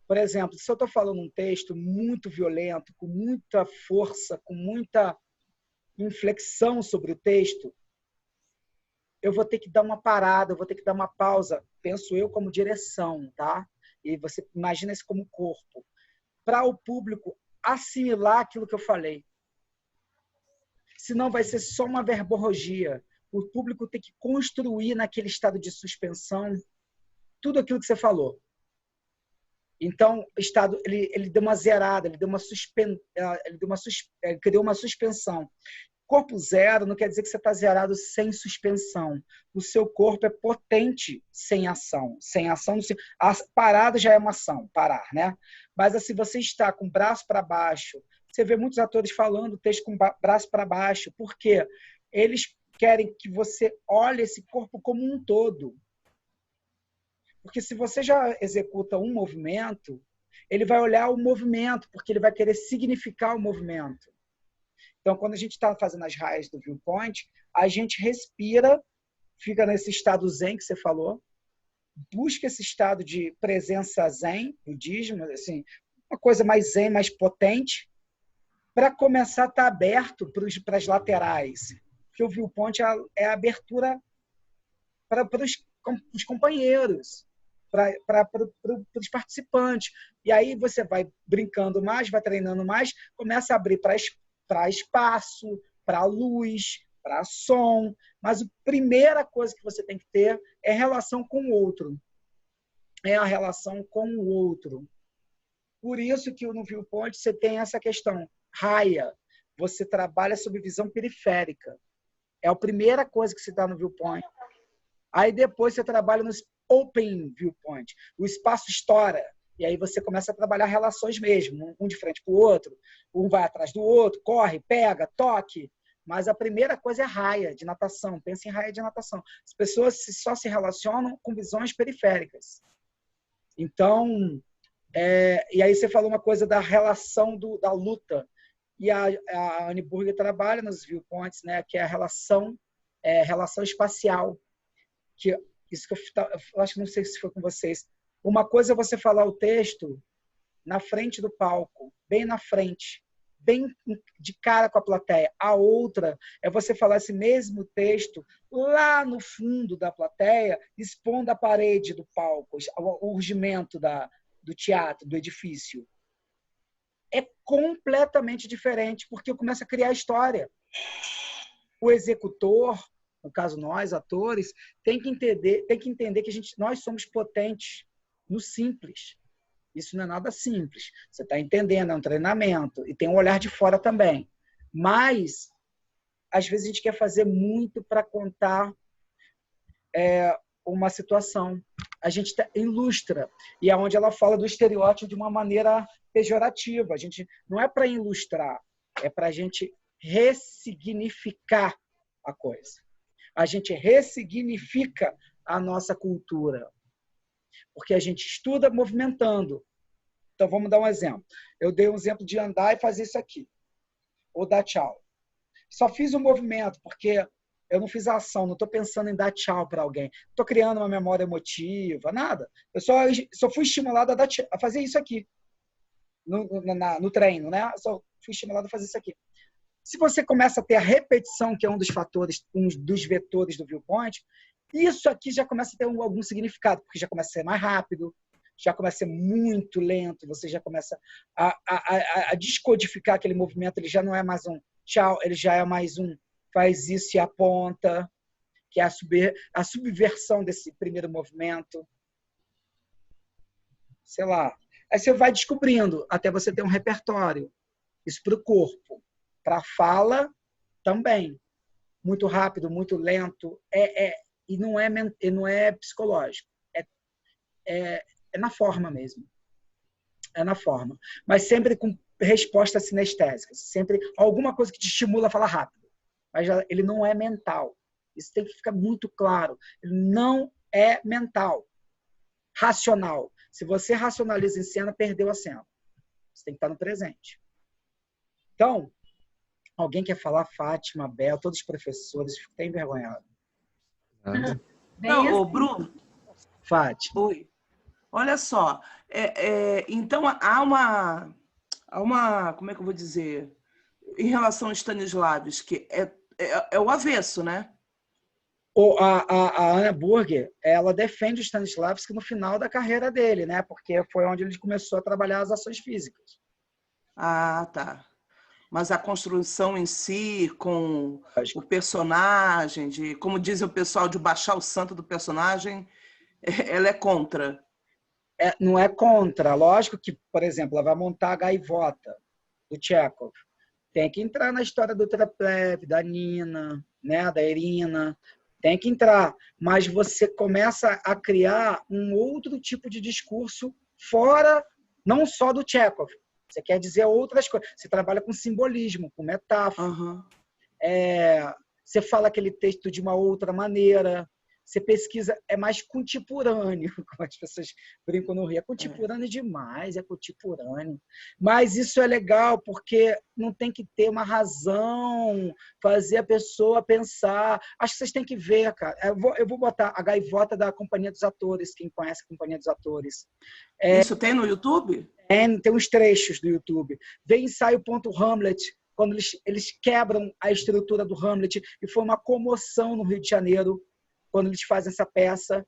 Por exemplo, se eu estou falando um texto muito violento, com muita força, com muita inflexão sobre o texto, eu vou ter que dar uma parada, eu vou ter que dar uma pausa, penso eu como direção, tá? E você imagina isso como corpo, para o público assimilar aquilo que eu falei. Senão vai ser só uma verborragia. O público tem que construir naquele estado de suspensão tudo aquilo que você falou. Então, o estado, ele deu uma zerada, ele criou uma suspensão. Corpo zero não quer dizer que você está zerado sem suspensão. O seu corpo é potente sem ação. Sem ação, a parada já é uma ação, parar, né? Mas assim, você está com o braço para baixo. Você vê muitos atores falando o texto com o braço para baixo, porque eles querem que você olhe esse corpo como um todo. Porque se você já executa um movimento, ele vai olhar o movimento, porque ele vai querer significar o movimento. Então, quando a gente está fazendo as raias do viewpoint, a gente respira, fica nesse estado zen que você falou, busca esse estado de presença zen, budismo, assim, uma coisa mais zen, mais potente, para começar a estar aberto para as laterais. Porque o viewpoint é a abertura para os companheiros, para os participantes. E aí você vai brincando mais, vai treinando mais, começa a abrir para espaço, para luz, para som. Mas a primeira coisa que você tem que ter é relação com o outro. É a relação com o outro. Por isso que no viewpoint você tem essa questão. Raia. Você trabalha sob visão periférica. É a primeira coisa que você dá no viewpoint. Aí depois você trabalha no open viewpoint. O espaço estoura. E aí você começa a trabalhar relações mesmo, um de frente para o outro, um vai atrás do outro, corre, pega, toque. Mas a primeira coisa é raia de natação. Pensa em raia de natação. As pessoas só se relacionam com visões periféricas. Então, e aí você falou uma coisa da relação da luta. E a Annie Burger trabalha nos viewpoints, né, que é a relação espacial. Que isso que eu acho que não sei se foi com vocês. Uma coisa é você falar o texto na frente do palco, bem na frente, bem de cara com a plateia. A outra é você falar esse mesmo texto lá no fundo da plateia, expondo a parede do palco, o urgimento do teatro, do edifício. É completamente diferente, porque começa a criar história. O executor, no caso nós, atores, tem que entender que nós somos potentes no simples. Isso não é nada simples. Você está entendendo, é um treinamento. E tem um olhar de fora também. Mas, às vezes, a gente quer fazer muito para contar uma situação. A gente ilustra. E é onde ela fala do estereótipo de uma maneira pejorativa. A gente não é para ilustrar, é para a gente ressignificar a coisa. A gente ressignifica a nossa cultura. Porque a gente estuda movimentando. Então, vamos dar um exemplo. Eu dei um exemplo de andar e fazer isso aqui. Ou dar tchau. Só fiz o movimento, porque eu não fiz a ação, não estou pensando em dar tchau para alguém. Não estou criando uma memória emotiva, nada. Eu só fui estimulado a fazer isso aqui. No treino, né? Só fui estimulado a fazer isso aqui. Se você começa a ter a repetição, que é um dos fatores, um dos vetores do viewpoint, isso aqui já começa a ter algum significado, porque já começa a ser mais rápido, já começa a ser muito lento, você já começa a descodificar aquele movimento, ele já não é mais um tchau, ele já é mais um faz isso e aponta, que é a subversão desse primeiro movimento. Sei lá. Aí você vai descobrindo até você ter um repertório. Isso para o corpo. Para a fala, também. Muito rápido, muito lento. E não é psicológico. É na forma mesmo. É na forma. Mas sempre com resposta sinestésica. Sempre alguma coisa que te estimula a falar rápido. Mas ele não é mental. Isso tem que ficar muito claro. Ele não é mental. Racional. Se você racionaliza em cena, perdeu a cena. Você tem que estar no presente. Então, alguém quer falar? Fátima, Bel, todos os professores, fico até envergonhado. Não, ô, Bruno. Fátima. Oi. Olha só. Então, há uma... Como é que eu vou dizer? Em relação a Stanislavski, é o avesso, né? A Anna Burger, ela defende o Stanislavski no final da carreira dele, né? Porque foi onde ele começou a trabalhar as ações físicas. Ah, tá. Mas a construção em si, com o personagem, como diz o pessoal, de baixar o santo do personagem, ela é contra. Não é contra. Lógico que, por exemplo, ela vai montar a Gaivota, do Chekhov. Tem que entrar na história do Treplev, da Nina, né? Da Irina. Tem que entrar, mas você começa a criar um outro tipo de discurso fora, não só do Chekhov. Você quer dizer outras coisas. Você trabalha com simbolismo, com metáfora. Uhum. Você fala aquele texto de uma outra maneira. Você pesquisa, é mais contemporâneo, como as pessoas brincam no Rio. É contemporâneo demais, é contemporâneo. Mas isso é legal, porque não tem que ter uma razão, fazer a pessoa pensar. Acho que vocês têm que ver, cara. Eu vou botar a Gaivota da Companhia dos Atores, quem conhece a Companhia dos Atores. Isso tem no YouTube? Tem uns trechos do YouTube. Vem ensaio ponto Hamlet, quando eles quebram a estrutura do Hamlet, e foi uma comoção no Rio de Janeiro, quando eles fazem essa peça.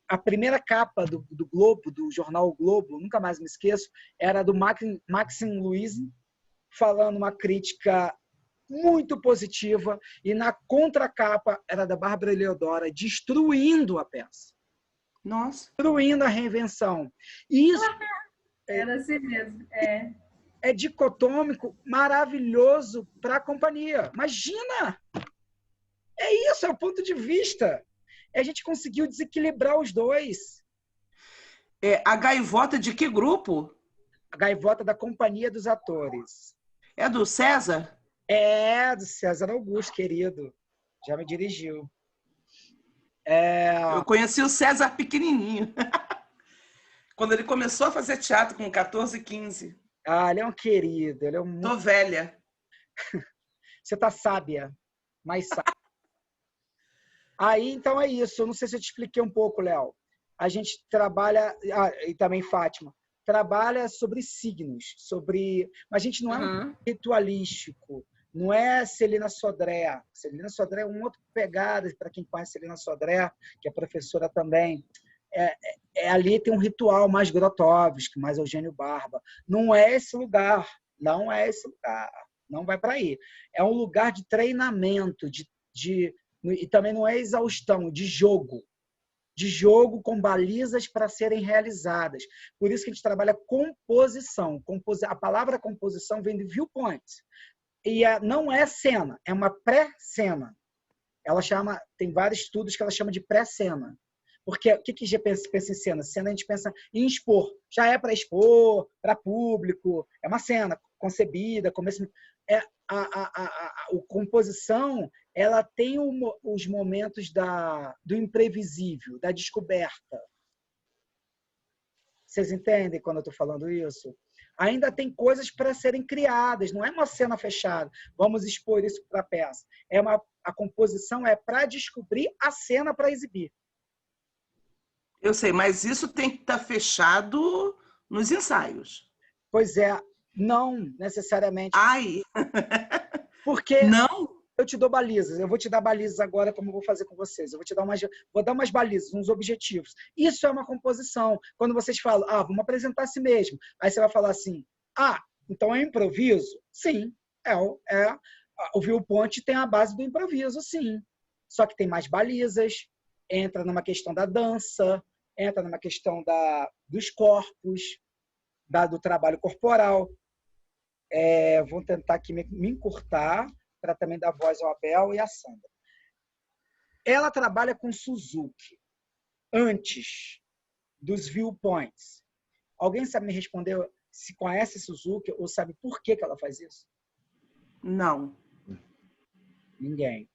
A primeira capa do Globo, do jornal o Globo, nunca mais me esqueço, era do Maxim Luiz, falando uma crítica muito positiva, e na contracapa era da Bárbara Eleodora, destruindo a peça. Nossa. Destruindo a reinvenção. Isso era assim mesmo. É dicotômico, maravilhoso para a companhia. Imagina! É isso, é o ponto de vista. A gente conseguiu desequilibrar os dois. A Gaivota de que grupo? A Gaivota da Companhia dos Atores. É do César? É, do César Augusto, querido. Já me dirigiu. Eu conheci o César pequenininho. Quando ele começou a fazer teatro com 14, 15. Ele é um querido. Ele é um... Tô velha. Você tá sábia, mais sábia. Aí, então, é isso. Eu não sei se eu te expliquei um pouco, Léo. A gente trabalha, e também Fátima, trabalha sobre signos, mas a gente não é um ritualístico, não é Celina Sodré. Celina Sodré é uma outra pegada, para quem conhece Celina Sodré, que é professora também. Ali tem um ritual mais Grotowski, mais Eugênio Barba. Não é esse lugar, não é esse lugar, não vai para aí. É um lugar de treinamento, e também não é exaustão, de jogo com balizas para serem realizadas. Por isso que a gente trabalha composição. A palavra composição vem de viewpoint. E não é cena, é uma pré-cena. Tem vários estudos que ela chama de pré-cena. Porque o que a gente pensa em cena? Cena a gente pensa em expor. Já é para expor, para público, é uma cena concebida, começo. A composição, ela tem os momentos do imprevisível, da descoberta. Vocês entendem quando eu estou falando isso? Ainda tem coisas para serem criadas, não é uma cena fechada. Vamos expor isso para a peça. A composição é para descobrir a cena para exibir. Eu sei, mas isso tem que estar fechado nos ensaios. Pois é, não necessariamente. Ai! Porque não? eu te dou balizas. Eu vou te dar balizas agora, como eu vou fazer com vocês. Vou dar umas balizas, uns objetivos. Isso é uma composição. Quando vocês falam, vamos apresentar a si mesmo. Aí você vai falar assim, então é improviso? Sim, o viewpoint tem a base do improviso, sim. Só que tem mais balizas, entra numa questão da dança, entra numa questão dos corpos, do trabalho corporal. Vou tentar aqui me encurtar para também dar voz ao Abel e à Sandra. Ela trabalha com Suzuki antes dos viewpoints. Alguém sabe me responder se conhece Suzuki ou sabe por que ela faz isso? Não. Ninguém.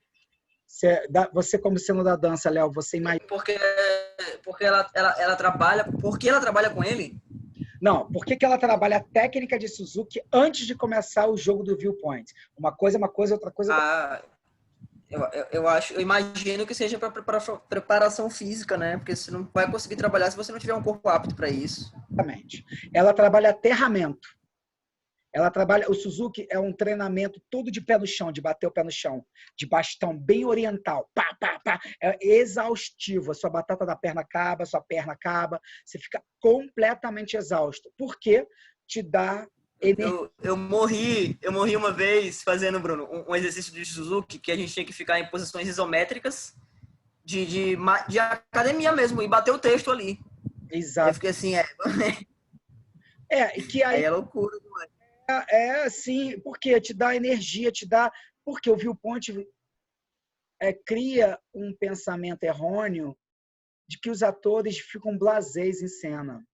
Você como sendo da dança, Léo, você imagina... Porque ela trabalha... Por que ela trabalha com ele? Não, por que ela trabalha a técnica de Suzuki antes de começar o jogo do viewpoint? Uma coisa, outra coisa... Eu imagino que seja para preparação física, né? Porque você não vai conseguir trabalhar se você não tiver um corpo apto para isso. Exatamente. Ela trabalha aterramento. O Suzuki é um treinamento todo de pé no chão, de bater o pé no chão, de bastão, bem oriental. Pá, pá, pá. É exaustivo. A sua batata da perna acaba, a sua perna acaba. Você fica completamente exausto. Por quê? Te dá... Eu morri uma vez fazendo, Bruno, um exercício de Suzuki que a gente tinha que ficar em posições isométricas de academia mesmo e bater o texto ali. Exato. Eu fiquei assim, e que aí é loucura, não é? Sim, porque te dá energia, porque o viewpoint cria um pensamento errôneo de que os atores ficam blasés em cena.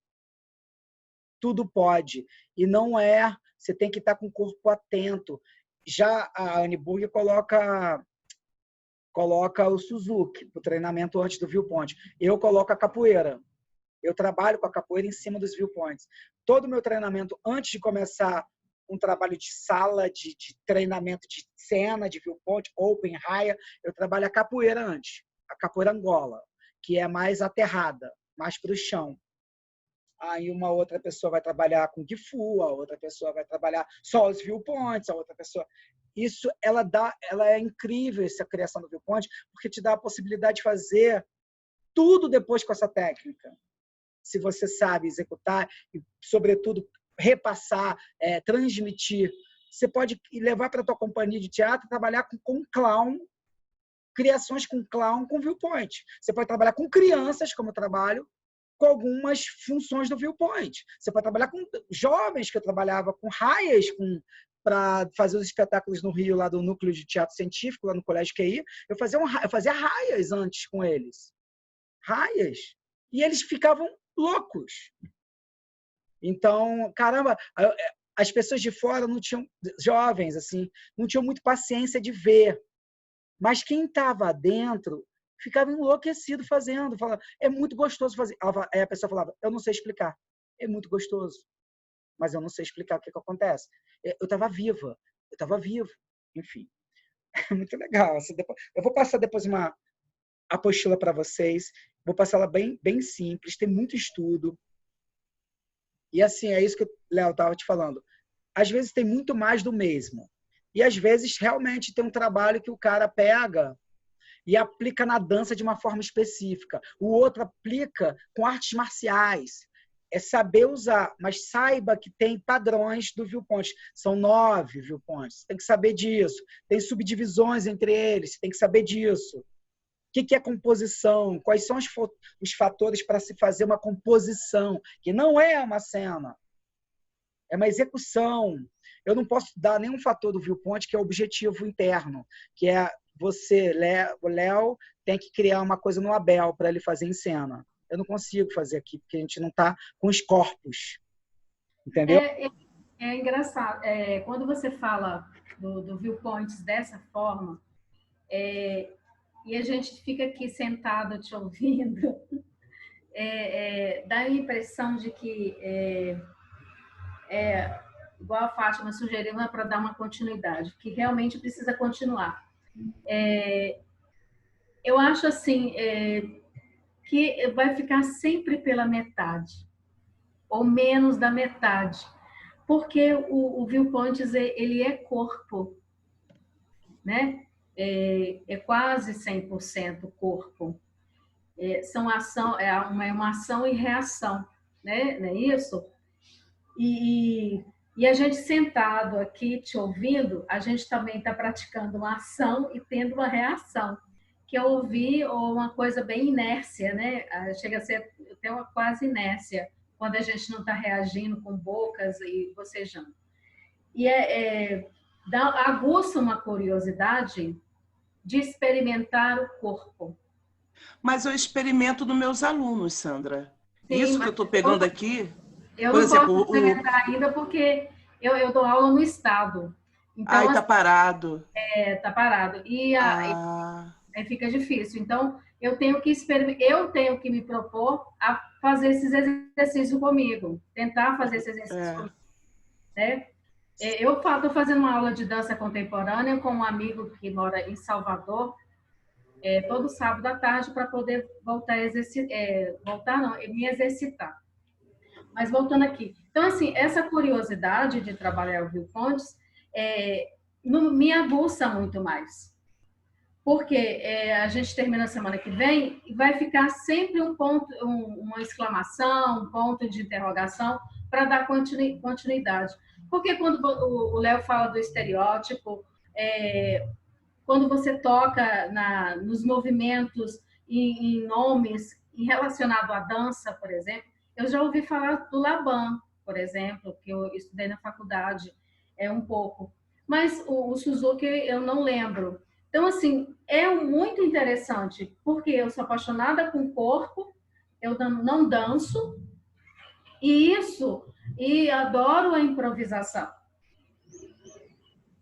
Tudo pode. E não é. Você tem que estar com o corpo atento. Já a Anne Burger coloca o Suzuki, o treinamento antes do viewpoint. Eu coloco a capoeira. Eu trabalho com a capoeira em cima dos viewpoints. Todo o meu treinamento, antes de começar um trabalho de sala, de treinamento de cena, de viewpoint, open, raia, eu trabalho a capoeira antes. A capoeira Angola, que é mais aterrada, mais para o chão. Aí uma outra pessoa vai trabalhar com Gifu, a outra pessoa vai trabalhar só os viewpoints, a outra pessoa... Isso, ela é incrível, essa criação do viewpoint, porque te dá a possibilidade de fazer tudo depois com essa técnica. Se você sabe executar e, sobretudo, repassar, transmitir. Você pode levar para a tua companhia de teatro, trabalhar com clown, criações com clown, com viewpoint. Você pode trabalhar com crianças, como eu trabalho, com algumas funções do viewpoint. Você pode trabalhar com jovens, que eu trabalhava com raias, para fazer os espetáculos no Rio, lá do Núcleo de Teatro Científico, lá no Colégio QI. Eu fazia raias antes com eles. Raias. E eles ficavam loucos. Então, caramba, as pessoas de fora não tinham, jovens, assim, não tinham muito paciência de ver. Mas quem estava dentro ficava enlouquecido fazendo. Falava, é muito gostoso fazer. Aí a pessoa falava, eu não sei explicar. É muito gostoso. Mas eu não sei explicar o que acontece. Eu estava viva. Eu estava vivo. Enfim. É muito legal. Eu vou passar depois uma apostila para vocês. Vou passar ela bem, bem simples. Tem muito estudo. E assim, é isso que o Léo estava te falando. Às vezes tem muito mais do mesmo. E às vezes realmente tem um trabalho que o cara pega e aplica na dança de uma forma específica. O outro aplica com artes marciais. É saber usar, mas saiba que tem padrões do viewpoint. São 9 viewpoints. Você tem que saber disso. Tem subdivisões entre eles. Você tem que saber disso. O que é composição? Quais são os fatores para se fazer uma composição? Que não é uma cena. É uma execução. Eu não posso dar nenhum fator do viewpoint que é objetivo interno, que é o Léo tem que criar uma coisa no Abel para ele fazer em cena. Eu não consigo fazer aqui, porque a gente não está com os corpos. Entendeu? É engraçado. Quando você fala do viewpoints dessa forma, e a gente fica aqui sentado te ouvindo, dá a impressão de que, igual a Fátima sugeriu, é para dar uma continuidade, que realmente precisa continuar. Eu acho assim, que vai ficar sempre pela metade, ou menos da metade, porque o viewpoints, ele é corpo, né? é quase 100% corpo. São uma ação e reação, né? Não é isso? E a gente sentado aqui te ouvindo, a gente também está praticando uma ação e tendo uma reação, que é ouvir ou uma coisa bem inércia, né? Chega a ser até uma quase inércia, quando a gente não está reagindo com bocas e bocejando. E aguça uma curiosidade de experimentar o corpo. Mas eu experimento nos meus alunos, Sandra. Sim, isso que eu estou pegando aqui... Eu por não exemplo, posso experimentar ainda porque eu dou aula no estado. Então, tá parado. Tá parado. E aí fica difícil. Então, eu tenho que me propor a fazer esses exercícios comigo. Tentar fazer esses exercícios comigo. Né? Eu estou fazendo uma aula de dança contemporânea com um amigo que mora em Salvador, todo sábado à tarde, para poder voltar a me exercitar. Mas voltando aqui. Então, assim, essa curiosidade de trabalhar o viewpoints me aguça muito mais. Porque a gente termina a semana que vem e vai ficar sempre um ponto, uma exclamação, um ponto de interrogação para dar continuidade. Porque quando o Léo fala do estereótipo, quando você toca nos movimentos, em nomes relacionados à dança, por exemplo, eu já ouvi falar do Laban, por exemplo, que eu estudei na faculdade um pouco. Mas o Suzuki eu não lembro. Então, assim, é muito interessante, porque eu sou apaixonada com o corpo, eu não danço, e adoro a improvisação.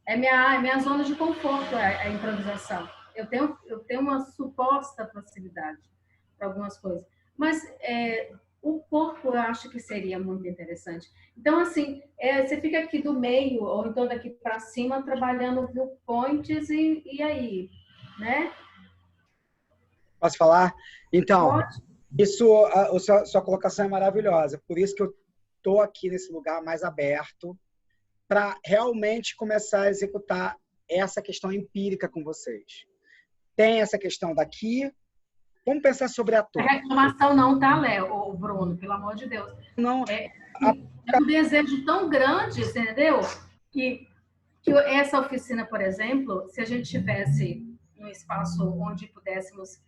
É minha zona de conforto, a improvisação. Eu tenho uma suposta facilidade para algumas coisas. Mas o corpo eu acho que seria muito interessante. Então, assim, você fica aqui do meio, ou então daqui para cima, trabalhando viewpoints e aí, né? Posso falar? Então, sua colocação é maravilhosa. Por isso que eu estou aqui nesse lugar mais aberto, para realmente começar a executar essa questão empírica com vocês. Tem essa questão daqui. Vamos pensar sobre ator. A reclamação não, tá, Léo, Bruno? Pelo amor de Deus. Não. É um desejo tão grande, entendeu? Que essa oficina, por exemplo, se a gente tivesse um espaço onde pudéssemos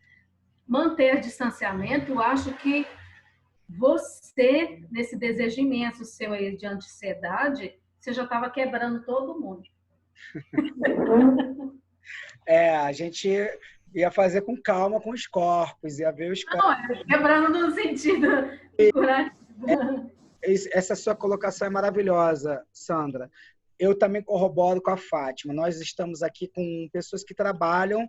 manter distanciamento, eu acho que você, nesse desejo imenso seu aí de ansiedade, você já estava quebrando todo mundo. A gente ia fazer com calma com os corpos, ia ver os corpos. Não, quebrando no sentido curativo. Essa sua colocação é maravilhosa, Sandra. Eu também corroboro com a Fátima. Nós estamos aqui com pessoas que trabalham,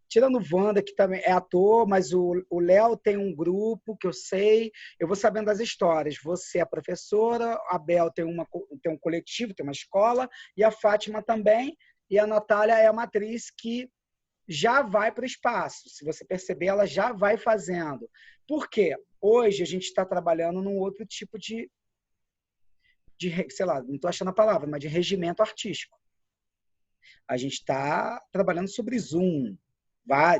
tirando o Wanda, que também é ator, mas o Léo tem um grupo que eu sei, eu vou sabendo das histórias. Você é professora, a Bel tem um coletivo, tem uma escola, e a Fátima também, e a Natália é uma atriz que já vai para o espaço. Se você perceber, ela já vai fazendo. Por quê? Hoje a gente está trabalhando num outro tipo de sei lá, não estou achando a palavra, mas de regimento artístico. A gente está trabalhando sobre Zoom,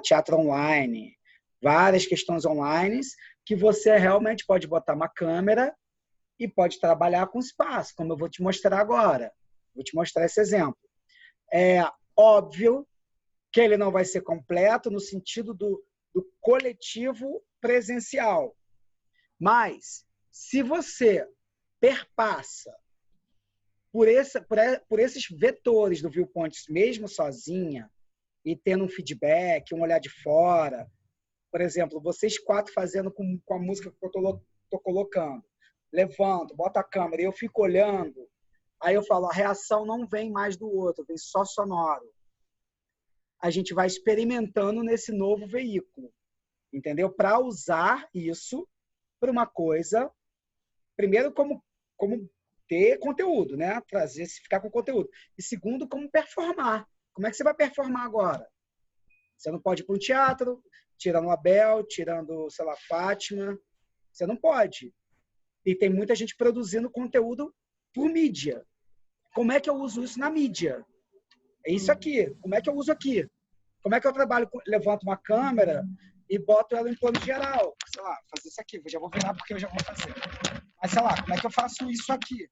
teatro online, várias questões online que você realmente pode botar uma câmera e pode trabalhar com espaço, como eu vou te mostrar agora. Vou te mostrar esse exemplo. É óbvio que ele não vai ser completo no sentido do coletivo presencial. Mas, se você perpassa por esses vetores do viewpoint, mesmo sozinha, e tendo um feedback, um olhar de fora, por exemplo, vocês 4 fazendo com a música que eu estou colocando, levanto, boto a câmera e eu fico olhando, aí eu falo, a reação não vem mais do outro, vem só sonoro. A gente vai experimentando nesse novo veículo, entendeu? Para usar isso para uma coisa, primeiro, como ter conteúdo, né? Ficar com conteúdo. E segundo, como performar. Como é que você vai performar agora? Você não pode ir para um teatro, tirando a Bel, tirando, sei lá, Fátima. Você não pode. E tem muita gente produzindo conteúdo por mídia. Como é que eu uso isso na mídia? É isso aqui. Como é que eu uso aqui? Como é que eu trabalho? Levanto uma câmera e boto ela em plano geral. Sei lá, fazer isso aqui. Eu já vou virar porque eu já vou fazer. Mas, sei lá, como é que eu faço isso aqui?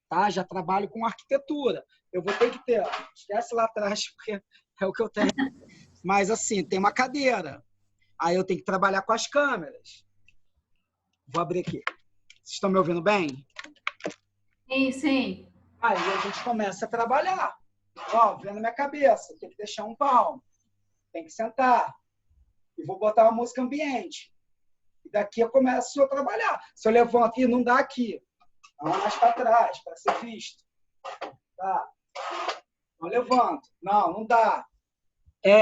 Tá? Já trabalho com arquitetura. Eu vou ter que ter... Esquece lá atrás, porque é o que eu tenho. Mas, assim, tem uma cadeira. Aí eu tenho que trabalhar com as câmeras. Vou abrir aqui. Vocês estão me ouvindo bem? Sim, sim. Aí a gente começa a trabalhar. Ó, vendo minha cabeça. Tem que deixar um palmo. Tem que sentar. E vou botar uma música ambiente. E daqui eu começo a trabalhar. Se eu levanto e não dá aqui, não mais para trás, para ser visto. Tá? Não levanto. Não dá.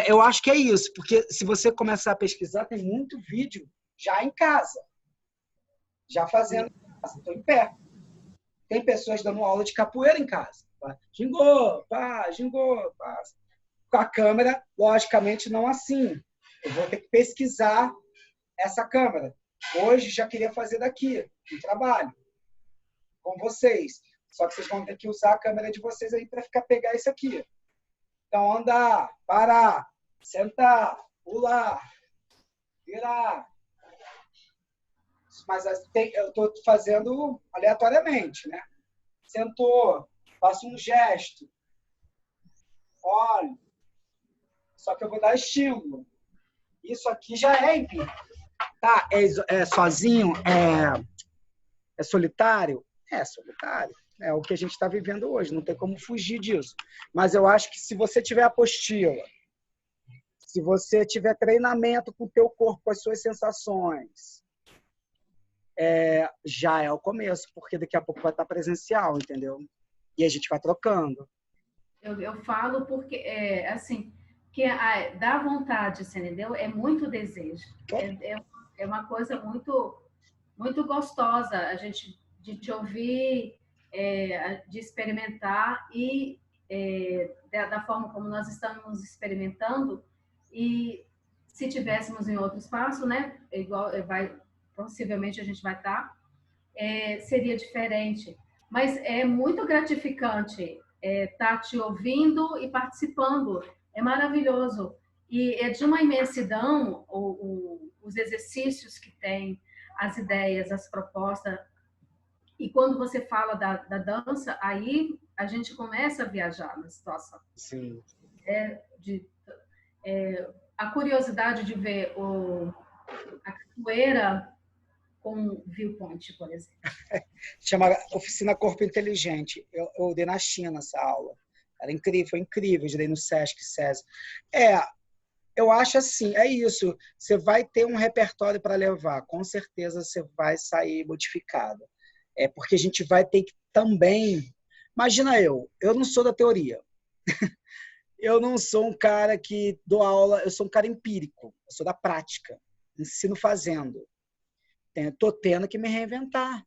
Eu acho que é isso, porque se você começar a pesquisar, tem muito vídeo já em casa. Já fazendo em casa. Estou em pé. Tem pessoas dando aula de capoeira em casa. Gingô, pá, gingô, pá. Com a câmera, logicamente, não assim. Eu vou ter que pesquisar essa câmera. Hoje já queria fazer daqui, um trabalho com vocês. Só que vocês vão ter que usar a câmera de vocês aí para pegar isso aqui. Então, andar, parar, sentar, pular, virar. Mas eu estou fazendo aleatoriamente, né? Sentou, faço um gesto, olho. Só que eu vou dar estímulo. Isso aqui já é empírico. Tá? É sozinho? É solitário? É solitário. É o que a gente está vivendo hoje. Não tem como fugir disso. Mas eu acho que se você tiver apostila, se você tiver treinamento com o teu corpo, com as suas sensações, já é o começo, porque daqui a pouco vai estar presencial, entendeu? E a gente vai trocando. Eu falo porque, assim, que dá vontade, você entendeu? É muito desejo. É uma coisa muito, muito gostosa a gente de te ouvir, de experimentar e da forma como nós estamos experimentando. E se tivéssemos em outro espaço, né? Igual possivelmente a gente vai estar, seria diferente. Mas é muito gratificante estar te ouvindo e participando. É maravilhoso. E é de uma imensidão os exercícios que tem, as ideias, as propostas. E quando você fala da dança, aí a gente começa a viajar na situação. Sim. A curiosidade de ver a capoeira com viewpoint, por exemplo. Chama Oficina Corpo Inteligente. Eu dei na China essa aula. Era incrível, foi incrível. Eu dei no Sesc, SESI. Eu acho assim, é isso. Você vai ter um repertório para levar. Com certeza você vai sair modificado. Porque a gente vai ter que também... Imagina eu não sou da teoria. Eu não sou um cara que dou aula, eu sou um cara empírico. Eu sou da prática. Ensino fazendo. Estou tendo que me reinventar.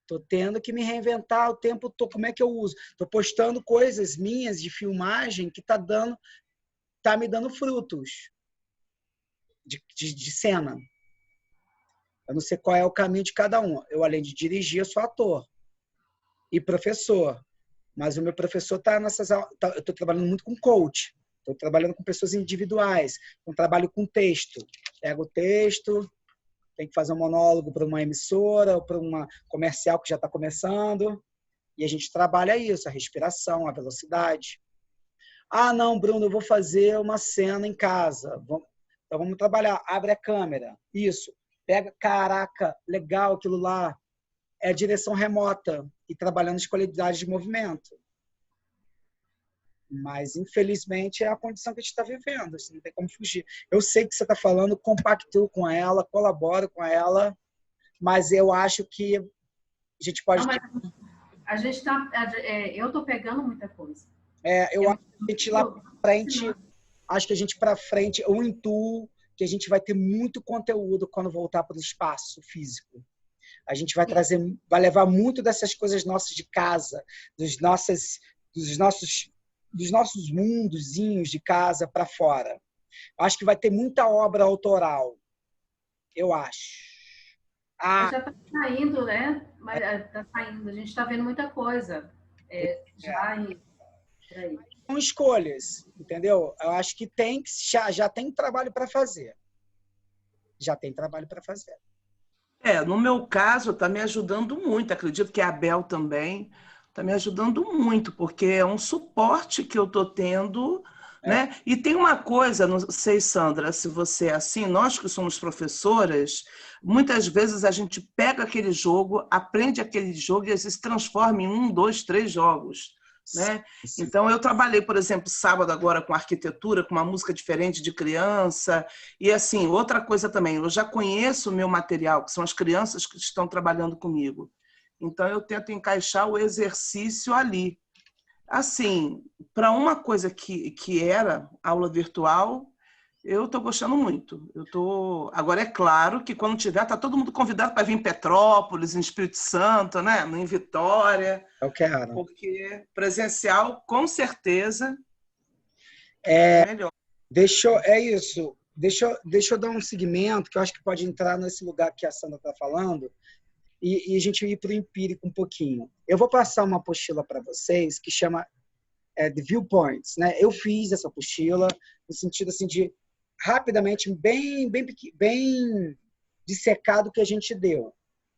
Estou tendo que me reinventar o tempo todo. Como é que eu uso? Estou postando coisas minhas de filmagem que tá me dando frutos de cena. Eu não sei qual é o caminho de cada um. Eu, além de dirigir, eu sou ator e professor. Mas o meu professor está nessas aulas. Eu estou trabalhando muito com coach. Estou trabalhando com pessoas individuais. Eu trabalho com texto. Pego o texto, tem que fazer um monólogo para uma emissora ou para uma comercial que já está começando. E a gente trabalha isso, a respiração, a velocidade. Ah, não, Bruno, eu vou fazer uma cena em casa. Então vamos trabalhar. Abre a câmera. Isso. Pega, caraca, legal aquilo lá. É direção remota e trabalhando as qualidades de movimento. Mas, infelizmente, é a condição que a gente está vivendo. Não tem como fugir. Eu sei que você está falando, compactuo com ela, colaboro com ela, mas eu acho que a gente pode... Não, a gente tá... eu estou pegando muita coisa. Eu acho que a gente lá para frente, acho que a gente para frente, eu intuo que a gente vai ter muito conteúdo quando voltar para o espaço físico. A gente vai levar muito dessas coisas nossas de casa, dos nossos mundozinhos de casa para fora. Acho que vai ter muita obra autoral. Eu acho. Já está saindo, né? Mas está saindo. A gente está vendo muita coisa. Por aí. São escolhas, entendeu? Eu acho que já tem trabalho para fazer. Já tem trabalho para fazer. No meu caso, está me ajudando muito. Acredito que a Abel também está me ajudando muito, porque é um suporte que eu estou tendo, né? E tem uma coisa, não sei, Sandra, se você é assim, nós que somos professoras, muitas vezes a gente pega aquele jogo, aprende aquele jogo e às vezes transforma em 1, 2, 3 jogos. Né? Então, eu trabalhei, por exemplo, sábado agora com arquitetura, com uma música diferente de criança. E, assim, outra coisa também, eu já conheço o meu material, que são as crianças que estão trabalhando comigo. Então, eu tento encaixar o exercício ali. Assim, para uma coisa que era aula virtual, eu estou gostando muito. Agora, é claro que quando tiver, está todo mundo convidado para vir em Petrópolis, em Espírito Santo, né? Em Vitória. Eu quero. Porque presencial, com certeza, é melhor. É isso. Deixa eu dar um segmento que eu acho que pode entrar nesse lugar que a Sandra está falando e a gente ir para o empírico um pouquinho. Eu vou passar uma apostila para vocês que chama The Viewpoints, né? Eu fiz essa apostila no sentido assim de rapidamente, bem dissecado o que a gente deu,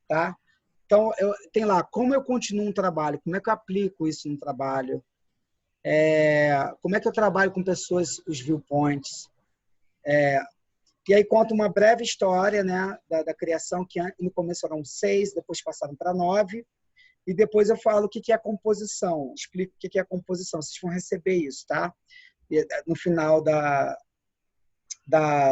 tá? Então, tem lá como eu continuo um trabalho, como é que eu aplico isso no trabalho, como é que eu trabalho com pessoas, os viewpoints. E aí conta uma breve história, né, da criação, que no começo eram 6, depois passaram para 9, e depois eu falo o que é a composição, explico o que é a composição. Vocês vão receber isso, tá? No final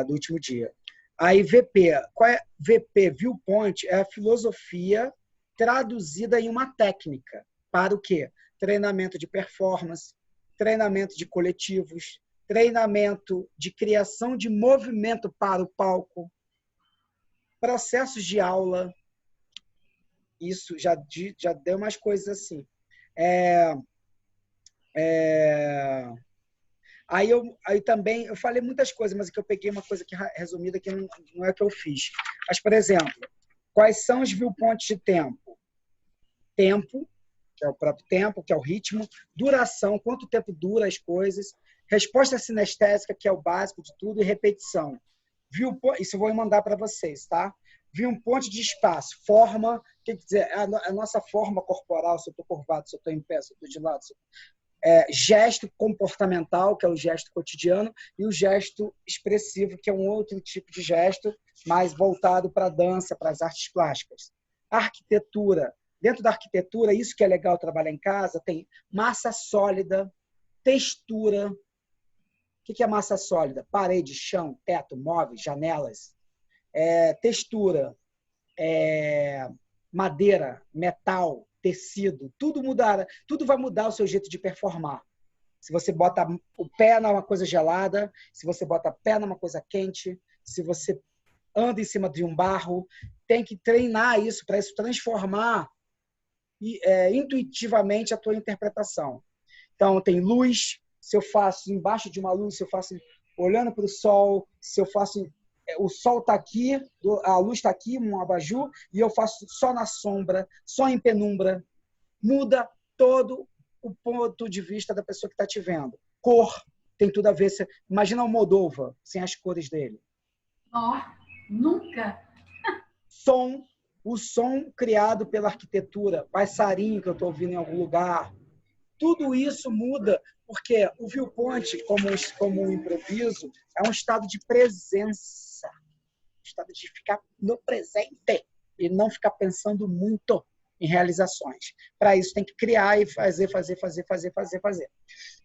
do último dia. Aí, VP. Qual é VP? Viewpoint é a filosofia traduzida em uma técnica. Para o quê? Treinamento de performance, treinamento de coletivos, treinamento de criação de movimento para o palco, processos de aula. Isso já deu umas coisas assim. Aí também, eu falei muitas coisas, mas que eu peguei uma coisa aqui resumida que não é que eu fiz. Mas, por exemplo, quais são os viewpoints de tempo? Tempo, que é o próprio tempo, que é o ritmo. Duração, quanto tempo dura as coisas. Resposta sinestésica, que é o básico de tudo. E repetição. Isso eu vou mandar para vocês, tá? Viewpoint de espaço. Forma, quer dizer, a nossa forma corporal, se eu estou curvado, se eu estou em pé, se eu estou de lado, gesto comportamental, que é o gesto cotidiano, e o gesto expressivo, que é um outro tipo de gesto, mais voltado para a dança, para as artes plásticas. Arquitetura. Dentro da arquitetura, isso que é legal trabalhar em casa, tem massa sólida, textura. O que é massa sólida? Parede, chão, teto, móveis, janelas. Textura, madeira, metal, tecido, tudo vai mudar o seu jeito de performar. Se você bota o pé numa coisa gelada, se você bota o pé numa coisa quente, se você anda em cima de um barro, tem que treinar isso para isso transformar intuitivamente a tua interpretação. Então, tem luz, se eu faço embaixo de uma luz, se eu faço olhando para o sol, se eu faço... O sol está aqui, a luz está aqui, um abajur, e eu faço só na sombra, só em penumbra. Muda todo o ponto de vista da pessoa que está te vendo. Cor tem tudo a ver. Imagina o Moldova sem as cores dele. Nunca. Som, o som criado pela arquitetura, passarinho que eu estou ouvindo em algum lugar. Tudo isso muda, porque o viewpoint, como um improviso, é um estado de presença. Um estado de ficar no presente e não ficar pensando muito em realizações. Para isso, tem que criar e fazer.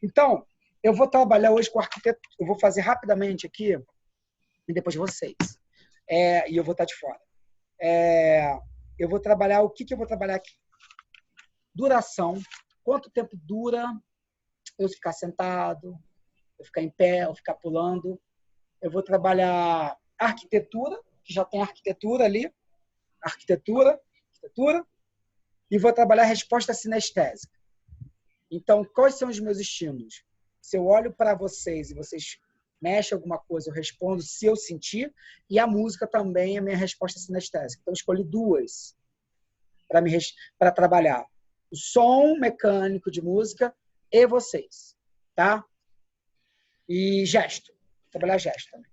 Então, eu vou trabalhar hoje com arquiteto. Eu vou fazer rapidamente aqui, e depois vocês. E eu vou estar de fora. Eu vou trabalhar... O que eu vou trabalhar aqui? Duração. Quanto tempo dura eu ficar sentado, eu ficar em pé, eu ficar pulando. Eu vou trabalhar arquitetura, que já tem arquitetura ali. Arquitetura. E vou trabalhar resposta sinestésica. Então, quais são os meus estímulos? Se eu olho para vocês e vocês mexem alguma coisa, eu respondo se eu sentir. E a música também é a minha resposta sinestésica. Então, eu escolhi 2 para trabalhar. O som mecânico de música e vocês. tá? E gesto. Trabalhar gesto também.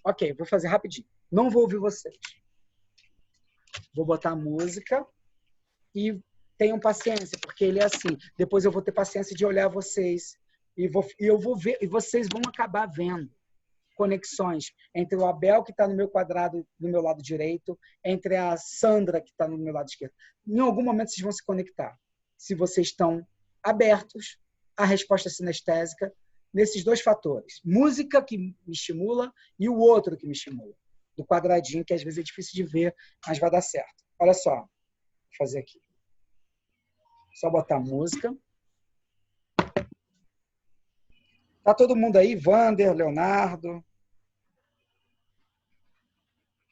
Ok, vou fazer rapidinho. Não vou ouvir vocês. Vou botar a música e tenham paciência, porque ele é assim. Depois eu vou ter paciência de olhar vocês e eu vou ver, e vocês vão acabar vendo conexões entre o Abel, que está no meu quadrado, no meu lado direito, entre a Sandra, que está no meu lado esquerdo. Em algum momento vocês vão se conectar. Se vocês estão abertos à resposta sinestésica nesses dois fatores. Música, que me estimula, e o outro que me estimula. Do quadradinho, que às vezes é difícil de ver, mas vai dar certo. Olha só. Vou fazer aqui. Só botar música. Tá todo mundo aí? Vander, Leonardo?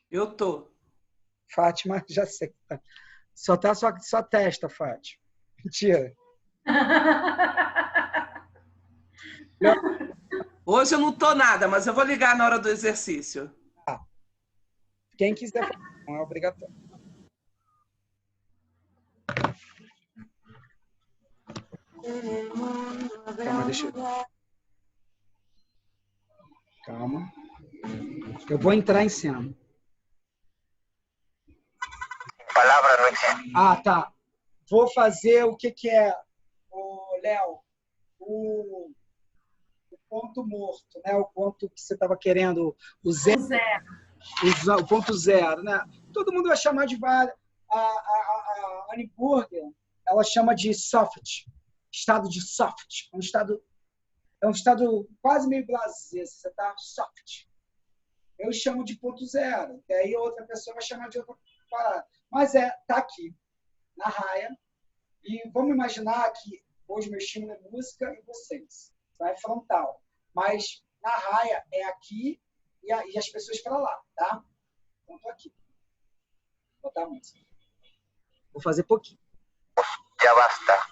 Eu tô. Fátima, já sei. Só tá sua testa, Fátima. Mentira. Hoje eu não tô nada, mas eu vou ligar na hora do exercício. Quem quiser fazer, não é obrigatório. Calma, deixa eu... Calma. Eu vou entrar em cena. Palavra não existe. Ah, tá. Vou fazer o que é, Léo, o ponto morto, né? O ponto que você estava querendo, o zero. O ponto zero, né? Todo mundo vai chamar de a Annie Burger, ela chama de soft, estado de soft, é um estado quase meio blasé, você está soft. Eu chamo de ponto zero, e aí outra pessoa vai chamar de outra parada. Mas tá aqui, na raia, e vamos imaginar que hoje meu estímulo é música e vocês, tá? É frontal, mas na raia é aqui e as pessoas para lá, tá? Então, tô aqui. Vou botar a música. Vou fazer pouquinho. Já basta.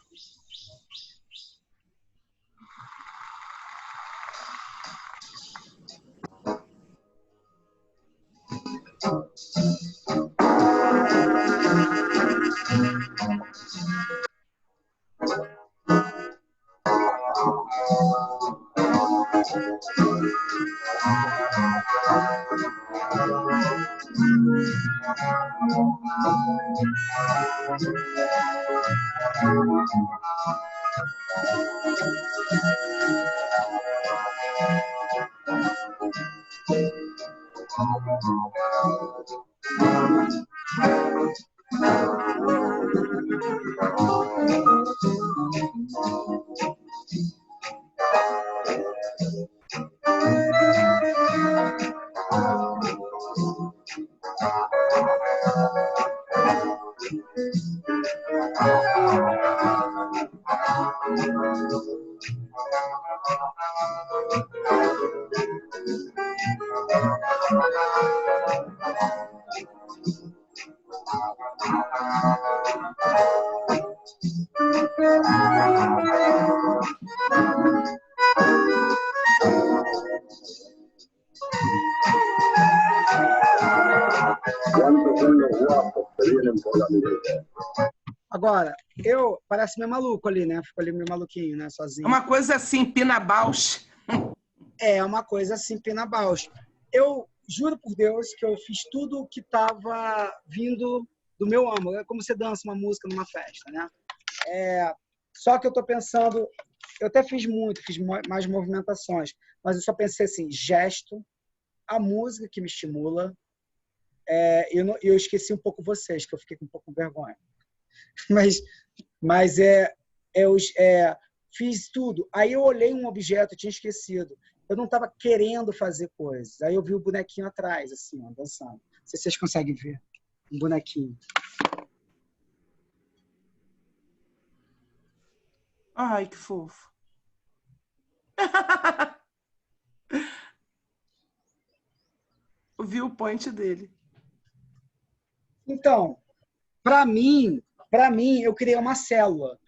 Agora, parece meio maluco ali, né? Fico ali meio maluquinho, né? Sozinho. É uma coisa assim, Pina Bausch. É uma coisa assim, Pina Bausch. Eu juro por Deus que eu fiz tudo o que estava vindo do meu âmago. É como você dança uma música numa festa, né? Só que eu estou pensando... Eu até fiz mais movimentações, mas eu só pensei assim, gesto, a música que me estimula. Eu esqueci um pouco vocês, que eu fiquei com um pouco com vergonha. Mas fiz tudo. Aí eu olhei um objeto, eu tinha esquecido. Eu não estava querendo fazer coisas. Aí eu vi o bonequinho atrás, assim, ó, dançando. Não sei se vocês conseguem ver. Um bonequinho. Ai, que fofo. O viewpoint dele. Então, para mim, eu criei uma célula.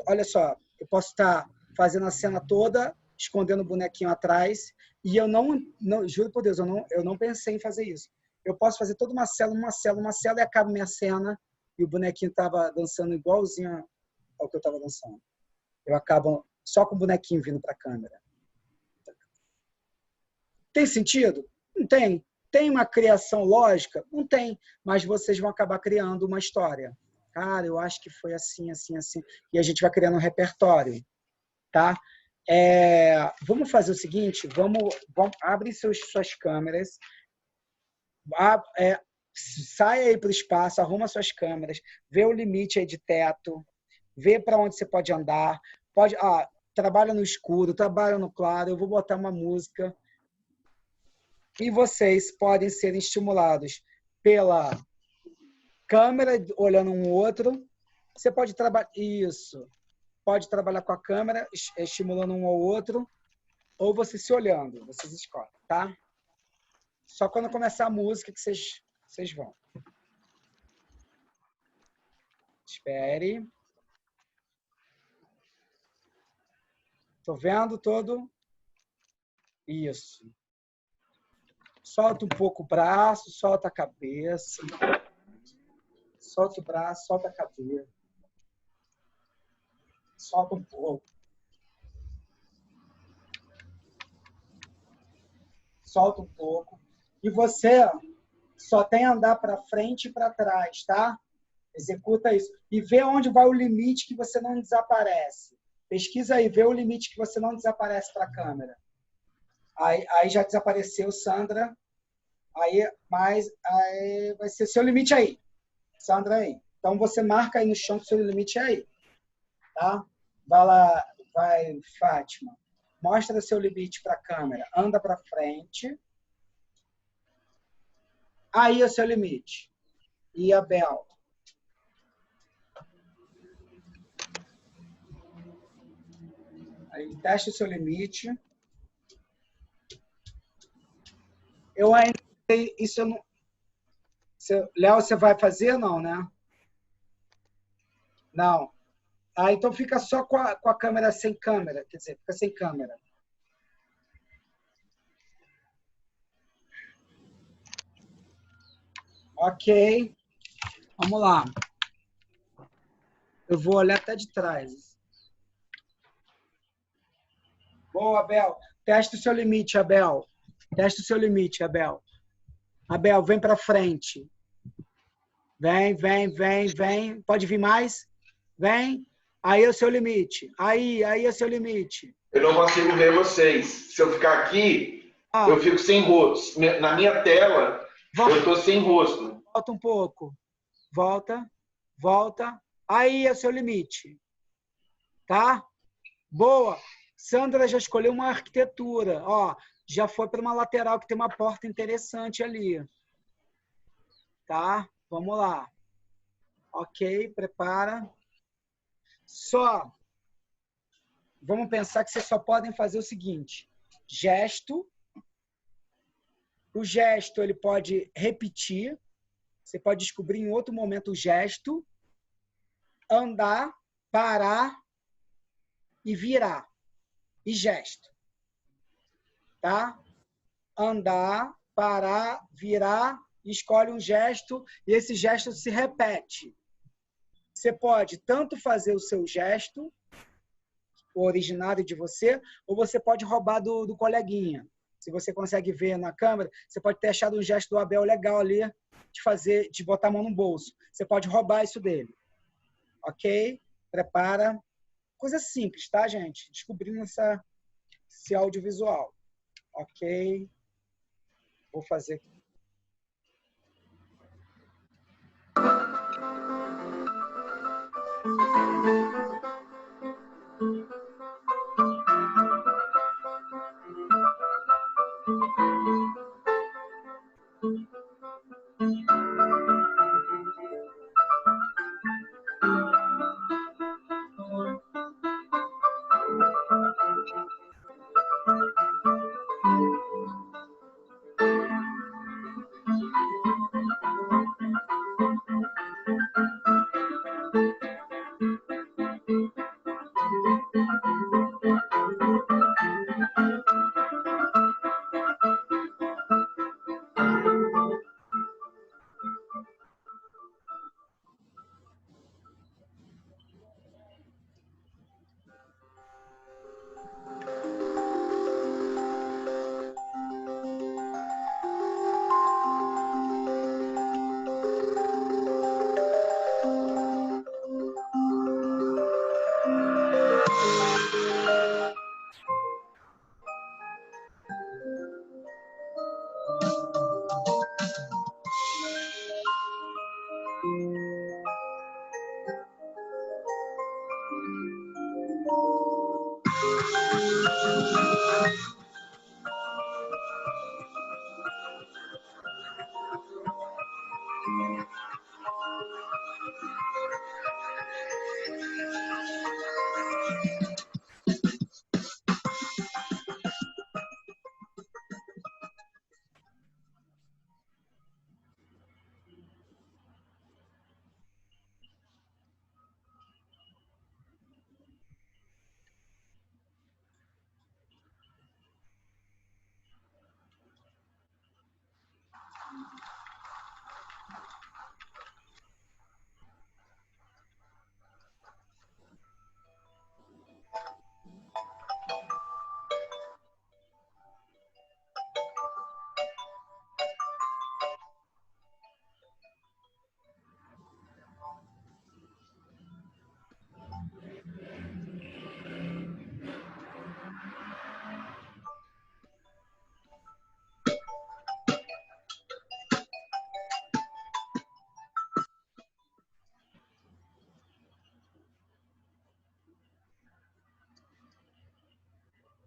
Olha só, eu posso estar fazendo a cena toda, escondendo o bonequinho atrás, e eu não juro por Deus, eu não pensei em fazer isso. Eu posso fazer toda uma célula, e acaba minha cena, e o bonequinho estava dançando igualzinho ao que eu estava dançando. Eu acabo só com o bonequinho vindo para a câmera. Tem sentido? Não tem. Tem uma criação lógica? Não tem. Mas vocês vão acabar criando uma história. Cara, eu acho que foi assim, assim, assim. E a gente vai criando um repertório. Tá? Vamos fazer o seguinte, abre suas câmeras, sai aí para o espaço, arruma suas câmeras, vê o limite aí de teto, vê para onde você pode andar, trabalha no escuro, trabalha no claro, eu vou botar uma música e vocês podem ser estimulados pela câmera, olhando um outro, você pode trabalhar isso. Pode trabalhar com a câmera, estimulando um ao outro, ou você se olhando. Vocês escolhem, tá? Só quando começar a música que vocês vão. Espere. Tô vendo todo? Isso. Solta um pouco o braço, solta a cabeça. Solta o braço, solta a cabeça. Solta um pouco. Solta um pouco. E você só tem a andar para frente e para trás, tá? Executa isso. E vê onde vai o limite que você não desaparece. Pesquisa aí, vê o limite que você não desaparece para a câmera. Aí já desapareceu, Sandra. Aí vai ser seu limite aí. Sandra aí. Então você marca aí no chão que seu limite é aí. Tá? Vai lá, vai, Fátima. Mostra seu limite para a câmera. Anda para frente. Aí é o seu limite. E a Bel? Aí testa o seu limite. Eu ainda... Isso eu não... Léo, você vai fazer? Não, né? Não. Então fica só com a câmera sem câmera. Quer dizer, fica sem câmera. Ok. Vamos lá. Eu vou olhar até de trás. Boa, Abel. Testa o seu limite, Abel. Testa o seu limite, Abel. Abel, vem para frente. Vem, vem, vem, vem. Pode vir mais? Vem. Aí é o seu limite. Aí é o seu limite. Eu não consigo ver vocês. Se eu ficar aqui, eu fico sem rosto. Na minha tela, eu estou sem rosto. Volta um pouco. Volta, volta. Aí é o seu limite. Tá? Boa. Sandra já escolheu uma arquitetura. Ó, já foi para uma lateral que tem uma porta interessante ali. Tá? Vamos lá. Ok, prepara. Só. Vamos pensar que vocês só podem fazer o seguinte. Gesto. O gesto, ele pode repetir. Você pode descobrir em outro momento o gesto. Andar, parar e virar. E gesto. Tá? Andar, parar, virar, escolhe um gesto e esse gesto se repete. Você pode tanto fazer o seu gesto, o originário de você, ou você pode roubar do coleguinha. Se você consegue ver na câmera, você pode ter achado um gesto do Abel legal ali de botar a mão no bolso. Você pode roubar isso dele. Ok? Prepara. Coisa simples, tá, gente? Descobrindo esse audiovisual. Ok. Vou fazer aqui.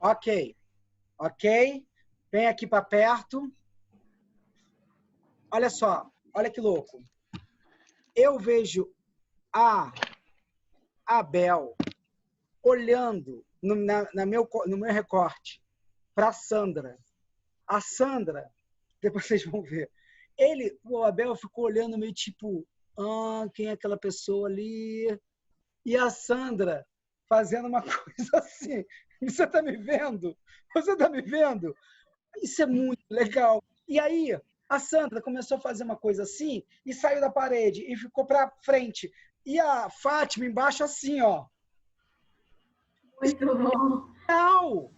Ok. Ok? Vem aqui para perto. Olha só, olha que louco. Eu vejo a Abel olhando no meu recorte para a Sandra. A Sandra, depois vocês vão ver. O Abel ficou olhando meio tipo, quem é aquela pessoa ali? E a Sandra fazendo uma coisa assim. Você está me vendo? Você está me vendo? Isso é muito legal. E aí, a Sandra começou a fazer uma coisa assim e saiu da parede e ficou para frente. E a Fátima embaixo assim, ó. Muito bom. Legal!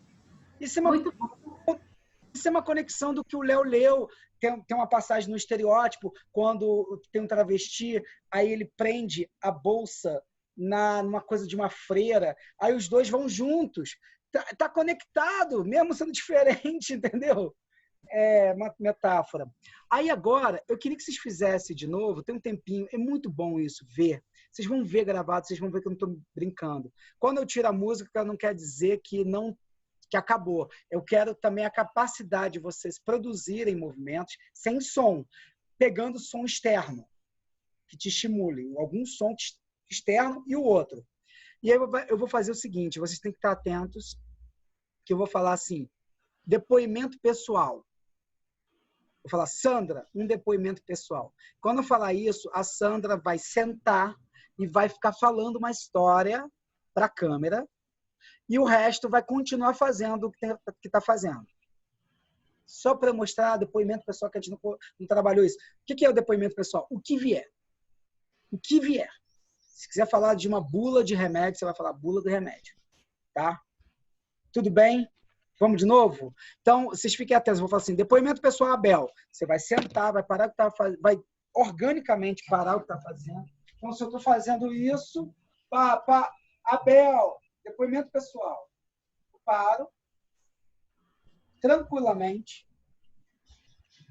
Isso é uma, Muito bom. isso é uma conexão do que o Léo leu. Tem uma passagem no Estereótipo, quando tem um travesti, aí ele prende a bolsa numa coisa de uma freira, aí os dois vão juntos. Tá conectado, mesmo sendo diferente, entendeu? É uma metáfora. Aí agora, eu queria que vocês fizessem de novo, tem um tempinho, é muito bom isso, ver. Vocês vão ver gravado, vocês vão ver que eu não estou brincando. Quando eu tiro a música, não quer dizer que acabou. Eu quero também a capacidade de vocês produzirem movimentos sem som, pegando som externo, que te estimule, algum som externo e o outro. E aí eu vou fazer o seguinte, vocês têm que estar atentos, que eu vou falar assim, depoimento pessoal. Vou falar, Sandra, um depoimento pessoal. Quando eu falar isso, a Sandra vai sentar e vai ficar falando uma história para a câmera e o resto vai continuar fazendo o que está fazendo. Só para mostrar depoimento pessoal, que a gente não trabalhou isso. O que é o depoimento pessoal? O que vier. O que vier. Se quiser falar de uma bula de remédio, você vai falar bula do remédio. Tá? Tudo bem? Vamos de novo? Então, vocês fiquem atentos. Eu vou falar assim, depoimento pessoal, Abel. Você vai sentar, vai parar o que está fazendo, vai organicamente parar o que está fazendo. Então, se eu estou fazendo isso, Abel, depoimento pessoal. Eu paro, tranquilamente,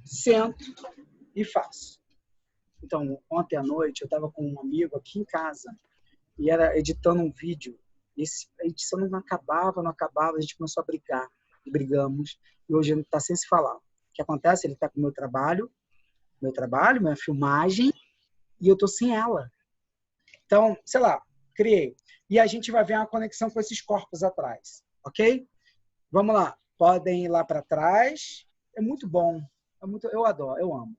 sento e faço. Então, ontem à noite, eu estava com um amigo aqui em casa e era editando um vídeo. A edição não acabava, a gente começou a brigar. Brigamos, e hoje ele está sem se falar. O que acontece? Ele está com o meu trabalho, minha filmagem, e eu estou sem ela. Então, sei lá, criei. E a gente vai ver uma conexão com esses corpos atrás, ok? Vamos lá. Podem ir lá para trás. É muito bom. Eu adoro, eu amo.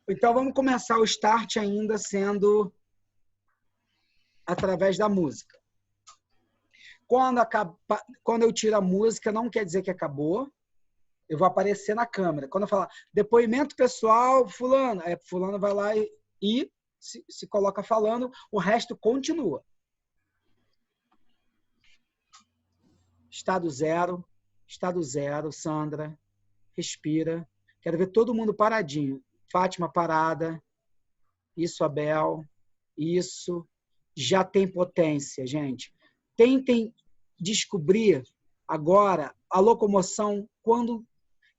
Então, vamos começar o start ainda sendo através da música. Quando eu tiro a música, não quer dizer que acabou. Eu vou aparecer na câmera. Quando eu falar depoimento pessoal, fulano vai lá e se coloca falando, o resto continua. Estado zero, Sandra, respira. Quero ver todo mundo paradinho. Fátima parada. Isso, Abel. Isso. Já tem potência, gente. Tentem descobrir agora a locomoção quando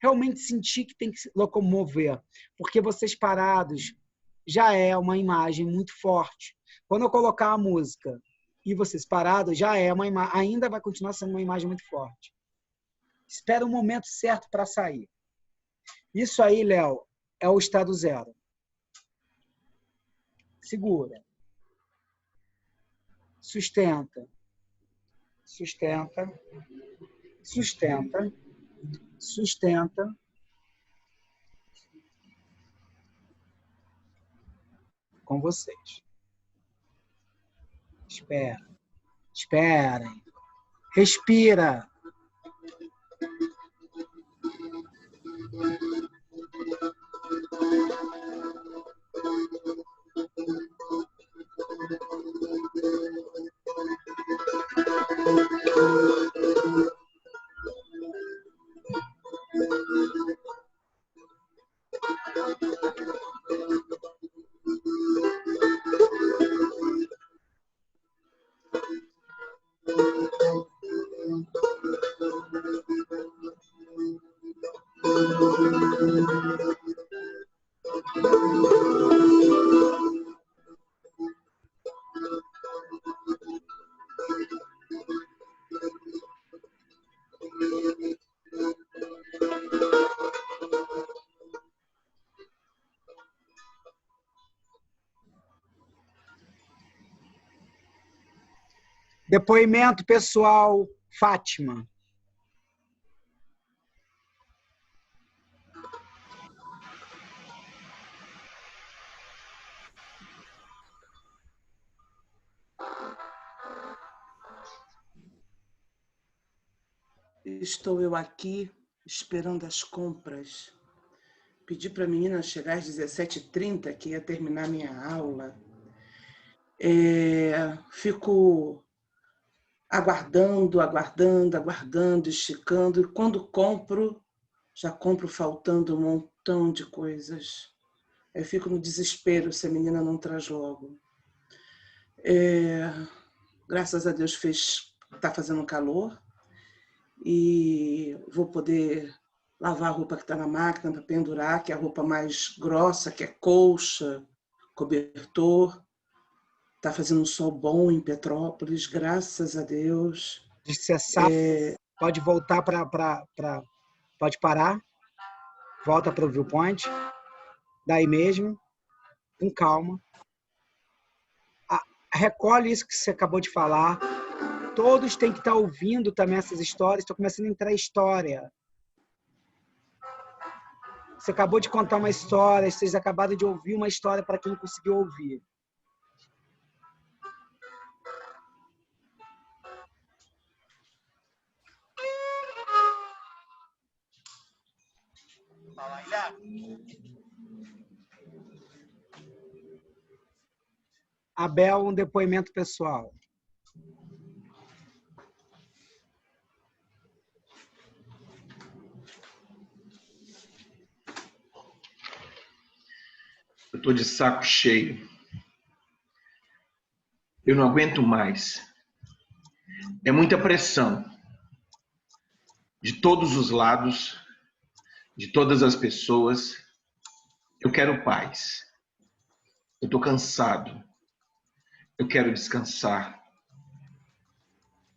realmente sentir que tem que se locomover. Porque vocês parados já é uma imagem muito forte. Quando eu colocar a música e vocês parados, já é uma imagem, ainda vai continuar sendo uma imagem muito forte. Espera o momento certo para sair. Isso aí, Léo, é o estado zero. Segura. Sustenta. Sustenta. Sustenta. Sustenta. Com vocês. Espera. Esperem. Respira. Depoimento pessoal, Fátima. Estou eu aqui esperando as compras. Pedi para a menina chegar às 17h30, que ia terminar minha aula. Fico aguardando, esticando. E quando compro, já compro faltando um montão de coisas. Eu fico no desespero se a menina não traz logo. Graças a Deus está fazendo calor e vou poder lavar a roupa que está na máquina para pendurar, que é a roupa mais grossa, que é colcha, cobertor. Está fazendo um sol bom em Petrópolis, graças a Deus. Cessar, pode voltar pode parar, volta para o viewpoint, daí mesmo, com calma. Recolhe isso que você acabou de falar. Todos têm que estar ouvindo também essas histórias. Estou começando a entrar em história. Você acabou de contar uma história, vocês acabaram de ouvir uma história para quem conseguiu ouvir. Abel, um depoimento pessoal. Eu estou de saco cheio. Eu não aguento mais. É muita pressão. De todos os lados, de todas as pessoas. Eu quero paz. Eu estou cansado. Eu quero descansar.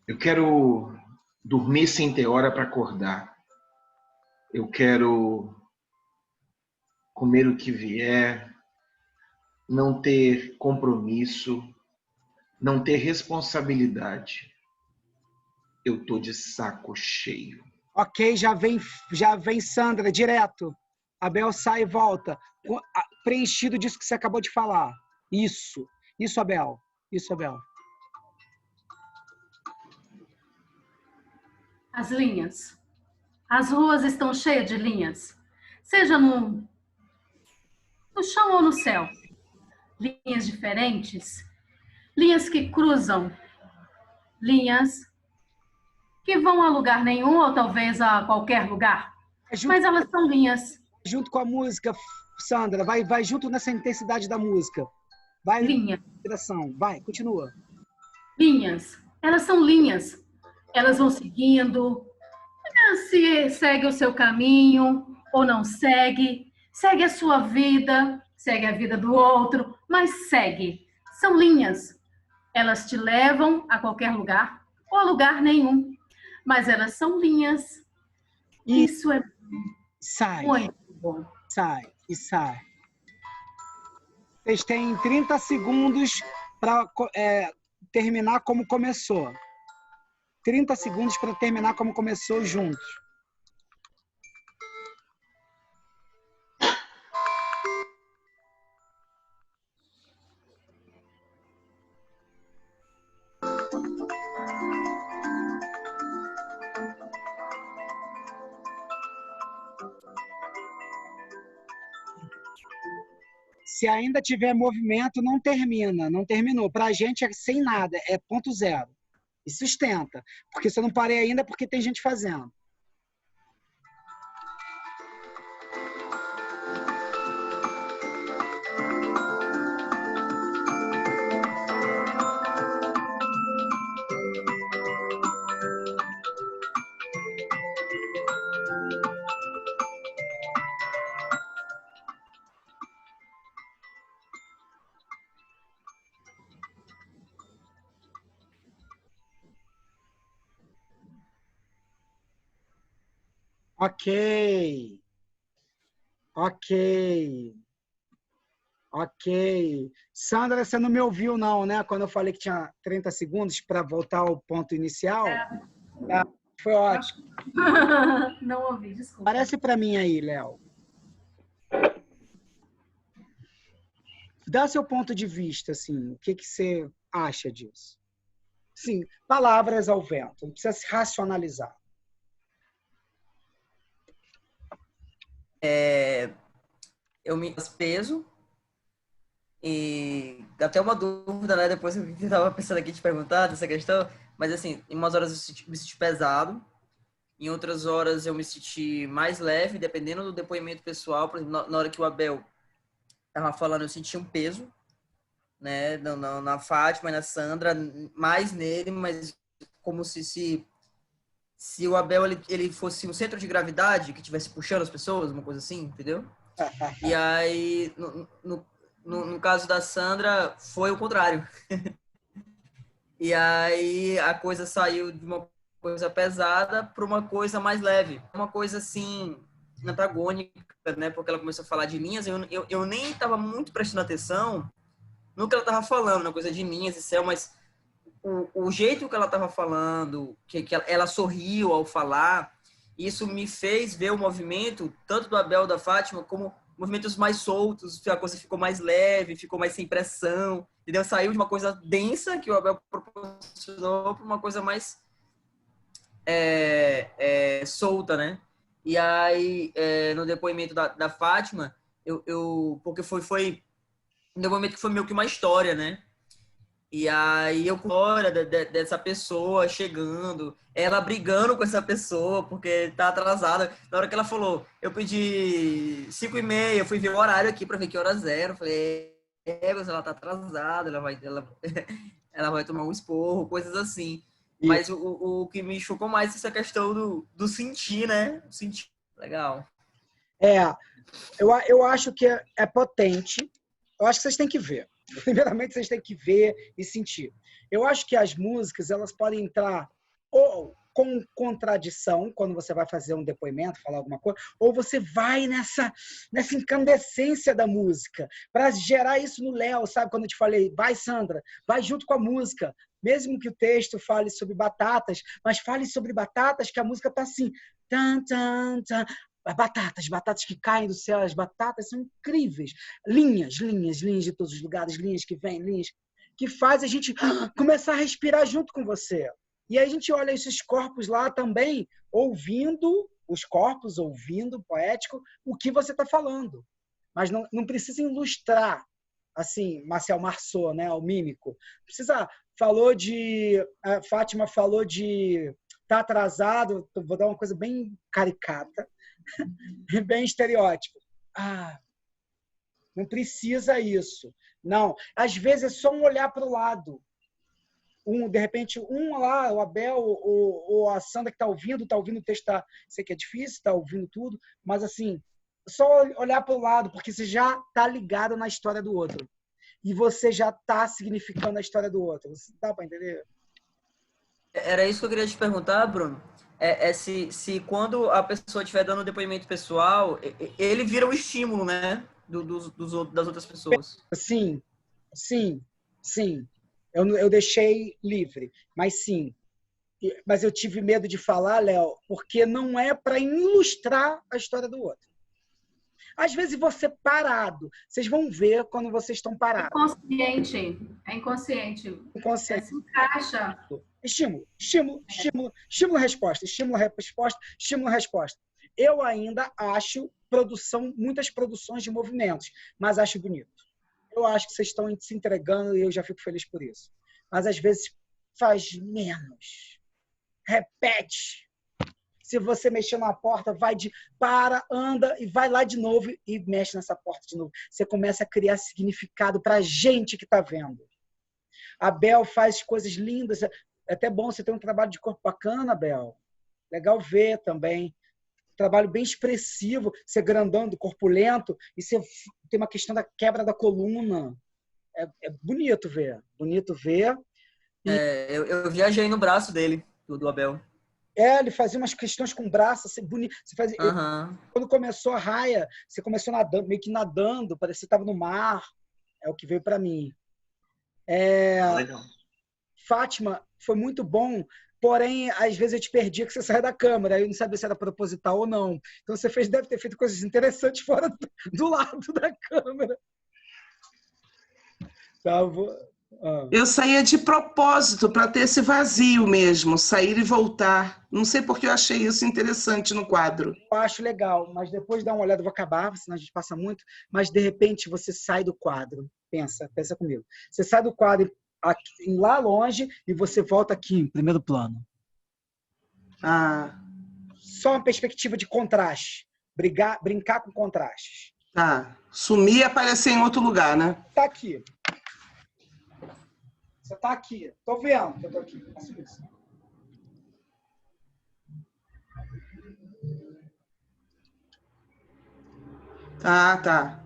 Eu quero dormir sem ter hora para acordar. Eu quero comer o que vier, não ter compromisso, não ter responsabilidade. Eu tô de saco cheio. Ok, já vem Sandra, direto. Abel sai e volta. Preenchido disso que você acabou de falar. Isso, Abel. Isso, Abel. As linhas. As ruas estão cheias de linhas. Seja no chão ou no céu. Linhas diferentes. Linhas que cruzam. Linhas que vão a lugar nenhum ou talvez a qualquer lugar. Mas elas são linhas. Junto com a música, Sandra. Vai junto nessa intensidade da música. Vai. Linha. Vai, continua. Linhas. Elas são linhas. Elas vão seguindo. Se segue o seu caminho ou não segue. Segue a sua vida. Segue a vida do outro. Mas segue. São linhas. Elas te levam a qualquer lugar ou a lugar nenhum. Mas elas são linhas. Isso é muito bom. Sai. Vocês têm 30 segundos para terminar como começou. 30 segundos para terminar como começou juntos. Se ainda tiver movimento, não termina, não terminou. Para a gente é sem nada, é ponto zero. E sustenta, porque se eu não parei ainda, é porque tem gente fazendo. Ok. Ok. Ok. Sandra, você não me ouviu, não, né? Quando eu falei que tinha 30 segundos para voltar ao ponto inicial. Tá? Foi ótimo. Não ouvi, desculpa. Parece para mim aí, Léo. Dá seu ponto de vista, assim. O que você acha disso? Sim, palavras ao vento. Não precisa se racionalizar. Eu me peso e até uma dúvida, né? Depois eu estava pensando aqui te perguntar dessa questão, mas assim, em umas horas eu me senti pesado, em outras horas eu me senti mais leve, dependendo do depoimento pessoal. Por exemplo, na hora que o Abel estava falando, eu senti um peso, né? Na Fátima e na Sandra, mais nele, mas como se o Abel ele fosse um centro de gravidade que estivesse puxando as pessoas, uma coisa assim, entendeu? E aí, no caso da Sandra, foi o contrário. E aí a coisa saiu de uma coisa pesada para uma coisa mais leve. Uma coisa assim, antagônica, né? Porque ela começou a falar de linhas, eu nem estava muito prestando atenção no que ela estava falando, na coisa de linhas e céu, mas o jeito que ela estava falando, que ela sorriu ao falar, isso me fez ver o movimento, tanto do Abel da Fátima, como movimentos mais soltos, a coisa ficou mais leve, ficou mais sem pressão, entendeu? Saiu de uma coisa densa que o Abel proporcionou para uma coisa mais solta, né? E aí, no depoimento da Fátima, porque foi um depoimento que foi meio que uma história, né? E aí eu hora dessa pessoa chegando, ela brigando com essa pessoa porque tá atrasada. Na hora que ela falou, eu pedi 5h30, eu fui ver o horário aqui para ver que horas era. Eu falei, mas ela tá atrasada, ela vai tomar um esporro, coisas assim. E... Mas o que me chocou mais é essa questão do sentir, né? Sentir. Legal. Eu acho que é potente. Eu acho que vocês têm que ver. Primeiramente, vocês têm que ver e sentir. Eu acho que as músicas, elas podem entrar ou com contradição, quando você vai fazer um depoimento, falar alguma coisa, ou você vai nessa incandescência da música, para gerar isso no Léo, sabe? Quando eu te falei, vai, Sandra, vai junto com a música, mesmo que o texto fale sobre batatas, mas fale sobre batatas, que a música tá assim, tan, tan, tan. Batatas que caem do céu, as batatas são incríveis. Linhas de todos os lugares, linhas que vêm, linhas que faz a gente começar a respirar junto com você. E aí a gente olha esses corpos lá também, ouvindo poético, o que você está falando. Mas não precisa ilustrar, assim, Marcel Marceau, né, o mímico. Precisa, a Fátima falou de tá atrasado, vou dar uma coisa bem caricata, bem estereótipo. Não precisa isso. Não. Às vezes é só um olhar para o lado. De repente, lá, o Abel ou a Sandra que está ouvindo o texto, sei que é difícil, está ouvindo tudo, mas assim, só olhar para o lado, porque você já está ligado na história do outro. E você já está significando a história do outro. Dá para entender? Era isso que eu queria te perguntar, Bruno. Se quando a pessoa estiver dando um depoimento pessoal, ele vira um estímulo, né? Das outras pessoas. Sim. Eu deixei livre, mas sim. Mas eu tive medo de falar, Léo, porque não é para ilustrar a história do outro. Às vezes você parado, vocês vão ver quando vocês estão parados. É inconsciente. Inconsciente. Se encaixa. Estímulo, estímulo, estímulo, estímulo, resposta, estímulo, resposta, estímulo, resposta. Eu ainda acho muitas produções de movimentos, mas acho bonito. Eu acho que vocês estão se entregando e eu já fico feliz por isso. Mas às vezes faz menos. Repete. Se você mexer na porta, anda e vai lá de novo e mexe nessa porta de novo. Você começa a criar significado para a gente que está vendo. A Bel faz coisas lindas. É até bom você ter um trabalho de corpo bacana, Bel. Legal ver também. Trabalho bem expressivo. Você grandão, do corpulento. E você tem uma questão da quebra da coluna. É bonito ver. Bonito ver. Eu viajei no braço dele, do Abel. Ele fazia umas questões com o braço, assim, bonito. Você fazia, quando começou a raia, você começou nadando, meio que nadando, parecia que estava no mar. É o que veio para mim. Legal. Fátima, foi muito bom, porém, às vezes eu te perdia que você saia da câmera, aí eu não sabia se era proposital ou não. Então você deve ter feito coisas interessantes fora do lado da câmera. Tá, Eu saía de propósito para ter esse vazio mesmo, sair e voltar. Não sei porque eu achei isso interessante no quadro. Eu acho legal, mas depois dá uma olhada, eu vou acabar, senão a gente passa muito, mas de repente você sai do quadro. Pensa comigo. Você sai do quadro aqui, lá longe e você volta aqui em primeiro plano. Só uma perspectiva de contraste. Brincar com contrastes. Tá. Sumir e aparecer em outro lugar, né? Tá aqui. Você tá aqui. Tô vendo que eu tô aqui. Faço isso. Tá.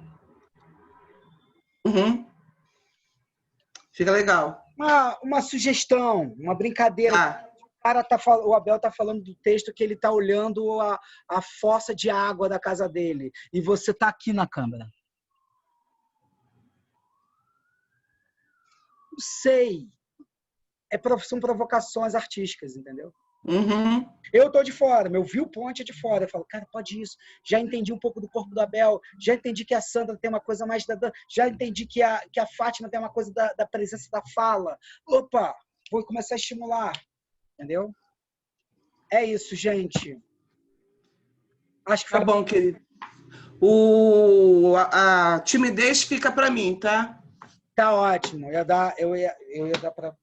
Uhum. Fica legal. Uma sugestão, uma brincadeira. O Abel tá falando do texto que ele tá olhando a fossa de água da casa dele. E você tá aqui na câmera. Não sei. São provocações artísticas, entendeu? Uhum. Eu tô de fora, meu viewpoint é de fora. Eu falo, cara, pode isso. Já entendi um pouco do corpo do Abel, já entendi que a Sandra tem uma coisa mais já entendi que a Fátima tem uma coisa da presença da fala. Opa, vou começar a estimular, entendeu? É isso, gente. Acho que Tá bom, querido. A timidez fica para mim, tá? Tá ótimo. Eu ia dar para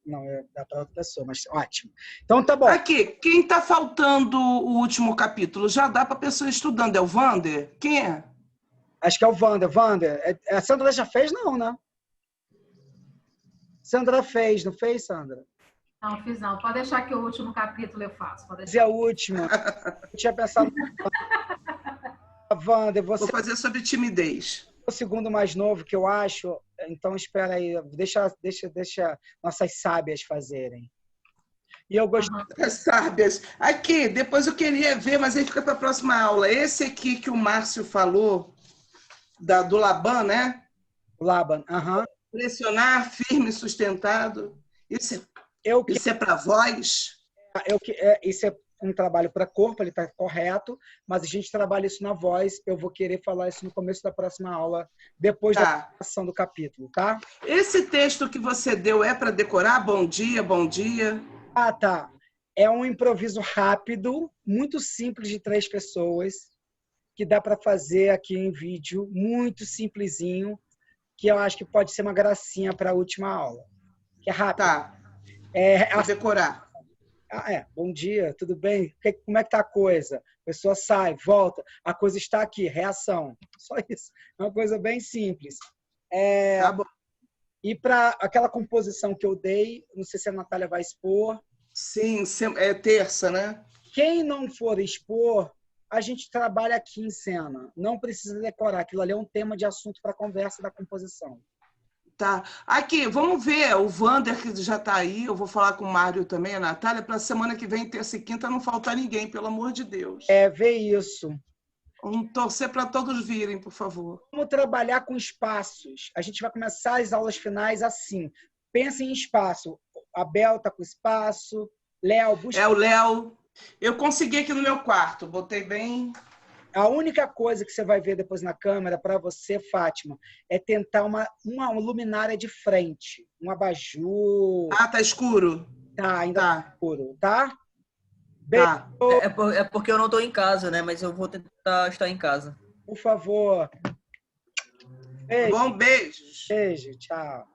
outra pessoa, mas ótimo. Então tá bom. Aqui, quem tá faltando o último capítulo? Já dá para pessoa estudando. É o Wander? Quem é? Acho que é o Wander. A Sandra já fez, não, né? Sandra fez, não fez, Sandra? Não, fiz não. Pode deixar que o último capítulo eu faço. Pode deixar. É a última. Eu tinha pensado. Wander, você... Vou fazer sobre timidez. O segundo mais novo que eu acho, então espera aí, deixa nossas sábias fazerem. E eu gostei. As sábias. Aqui, depois eu queria ver, mas aí fica para a próxima aula. Esse aqui que o Márcio falou, do Laban, né? Laban, Pressionar, firme, sustentado. Isso é para voz? Isso é um trabalho para corpo, ele está correto, mas a gente trabalha isso na voz. Eu vou querer falar isso no começo da próxima aula, depois da ação do capítulo, tá? Esse texto que você deu é para decorar? Bom dia, bom dia. Tá. É um improviso rápido, muito simples, de 3 pessoas, que dá para fazer aqui em vídeo, muito simplesinho, que eu acho que pode ser uma gracinha para a última aula. Que é rápido. Tá. Vou decorar. Bom dia, tudo bem? Como é que tá a coisa? A pessoa sai, volta, a coisa está aqui, reação. Só isso. É uma coisa bem simples. Tá bom. E para aquela composição que eu dei, não sei se a Natália vai expor. Sim, é terça, né? Quem não for expor, a gente trabalha aqui em cena. Não precisa decorar. Aquilo ali é um tema de assunto para a conversa da composição. Tá. Aqui, vamos ver o Wander, que já está aí. Eu vou falar com o Mário também, a Natália, para a semana que vem, terça e quinta, não faltar ninguém, pelo amor de Deus. Vê isso. Vamos torcer para todos virem, por favor. Vamos trabalhar com espaços. A gente vai começar as aulas finais assim. pensa em espaço. A Bel tá com espaço. Léo, busca. É o Léo. Eu consegui aqui no meu quarto. Botei bem... A única coisa que você vai ver depois na câmera para você, Fátima, é tentar uma luminária de frente. Um abajur. Ah, tá escuro? Tá, ainda Tá. escuro, tá? Tá. É porque eu não tô em casa, né? Mas eu vou tentar estar em casa. Por favor. Beijo. Bom, beijos. Beijo, tchau.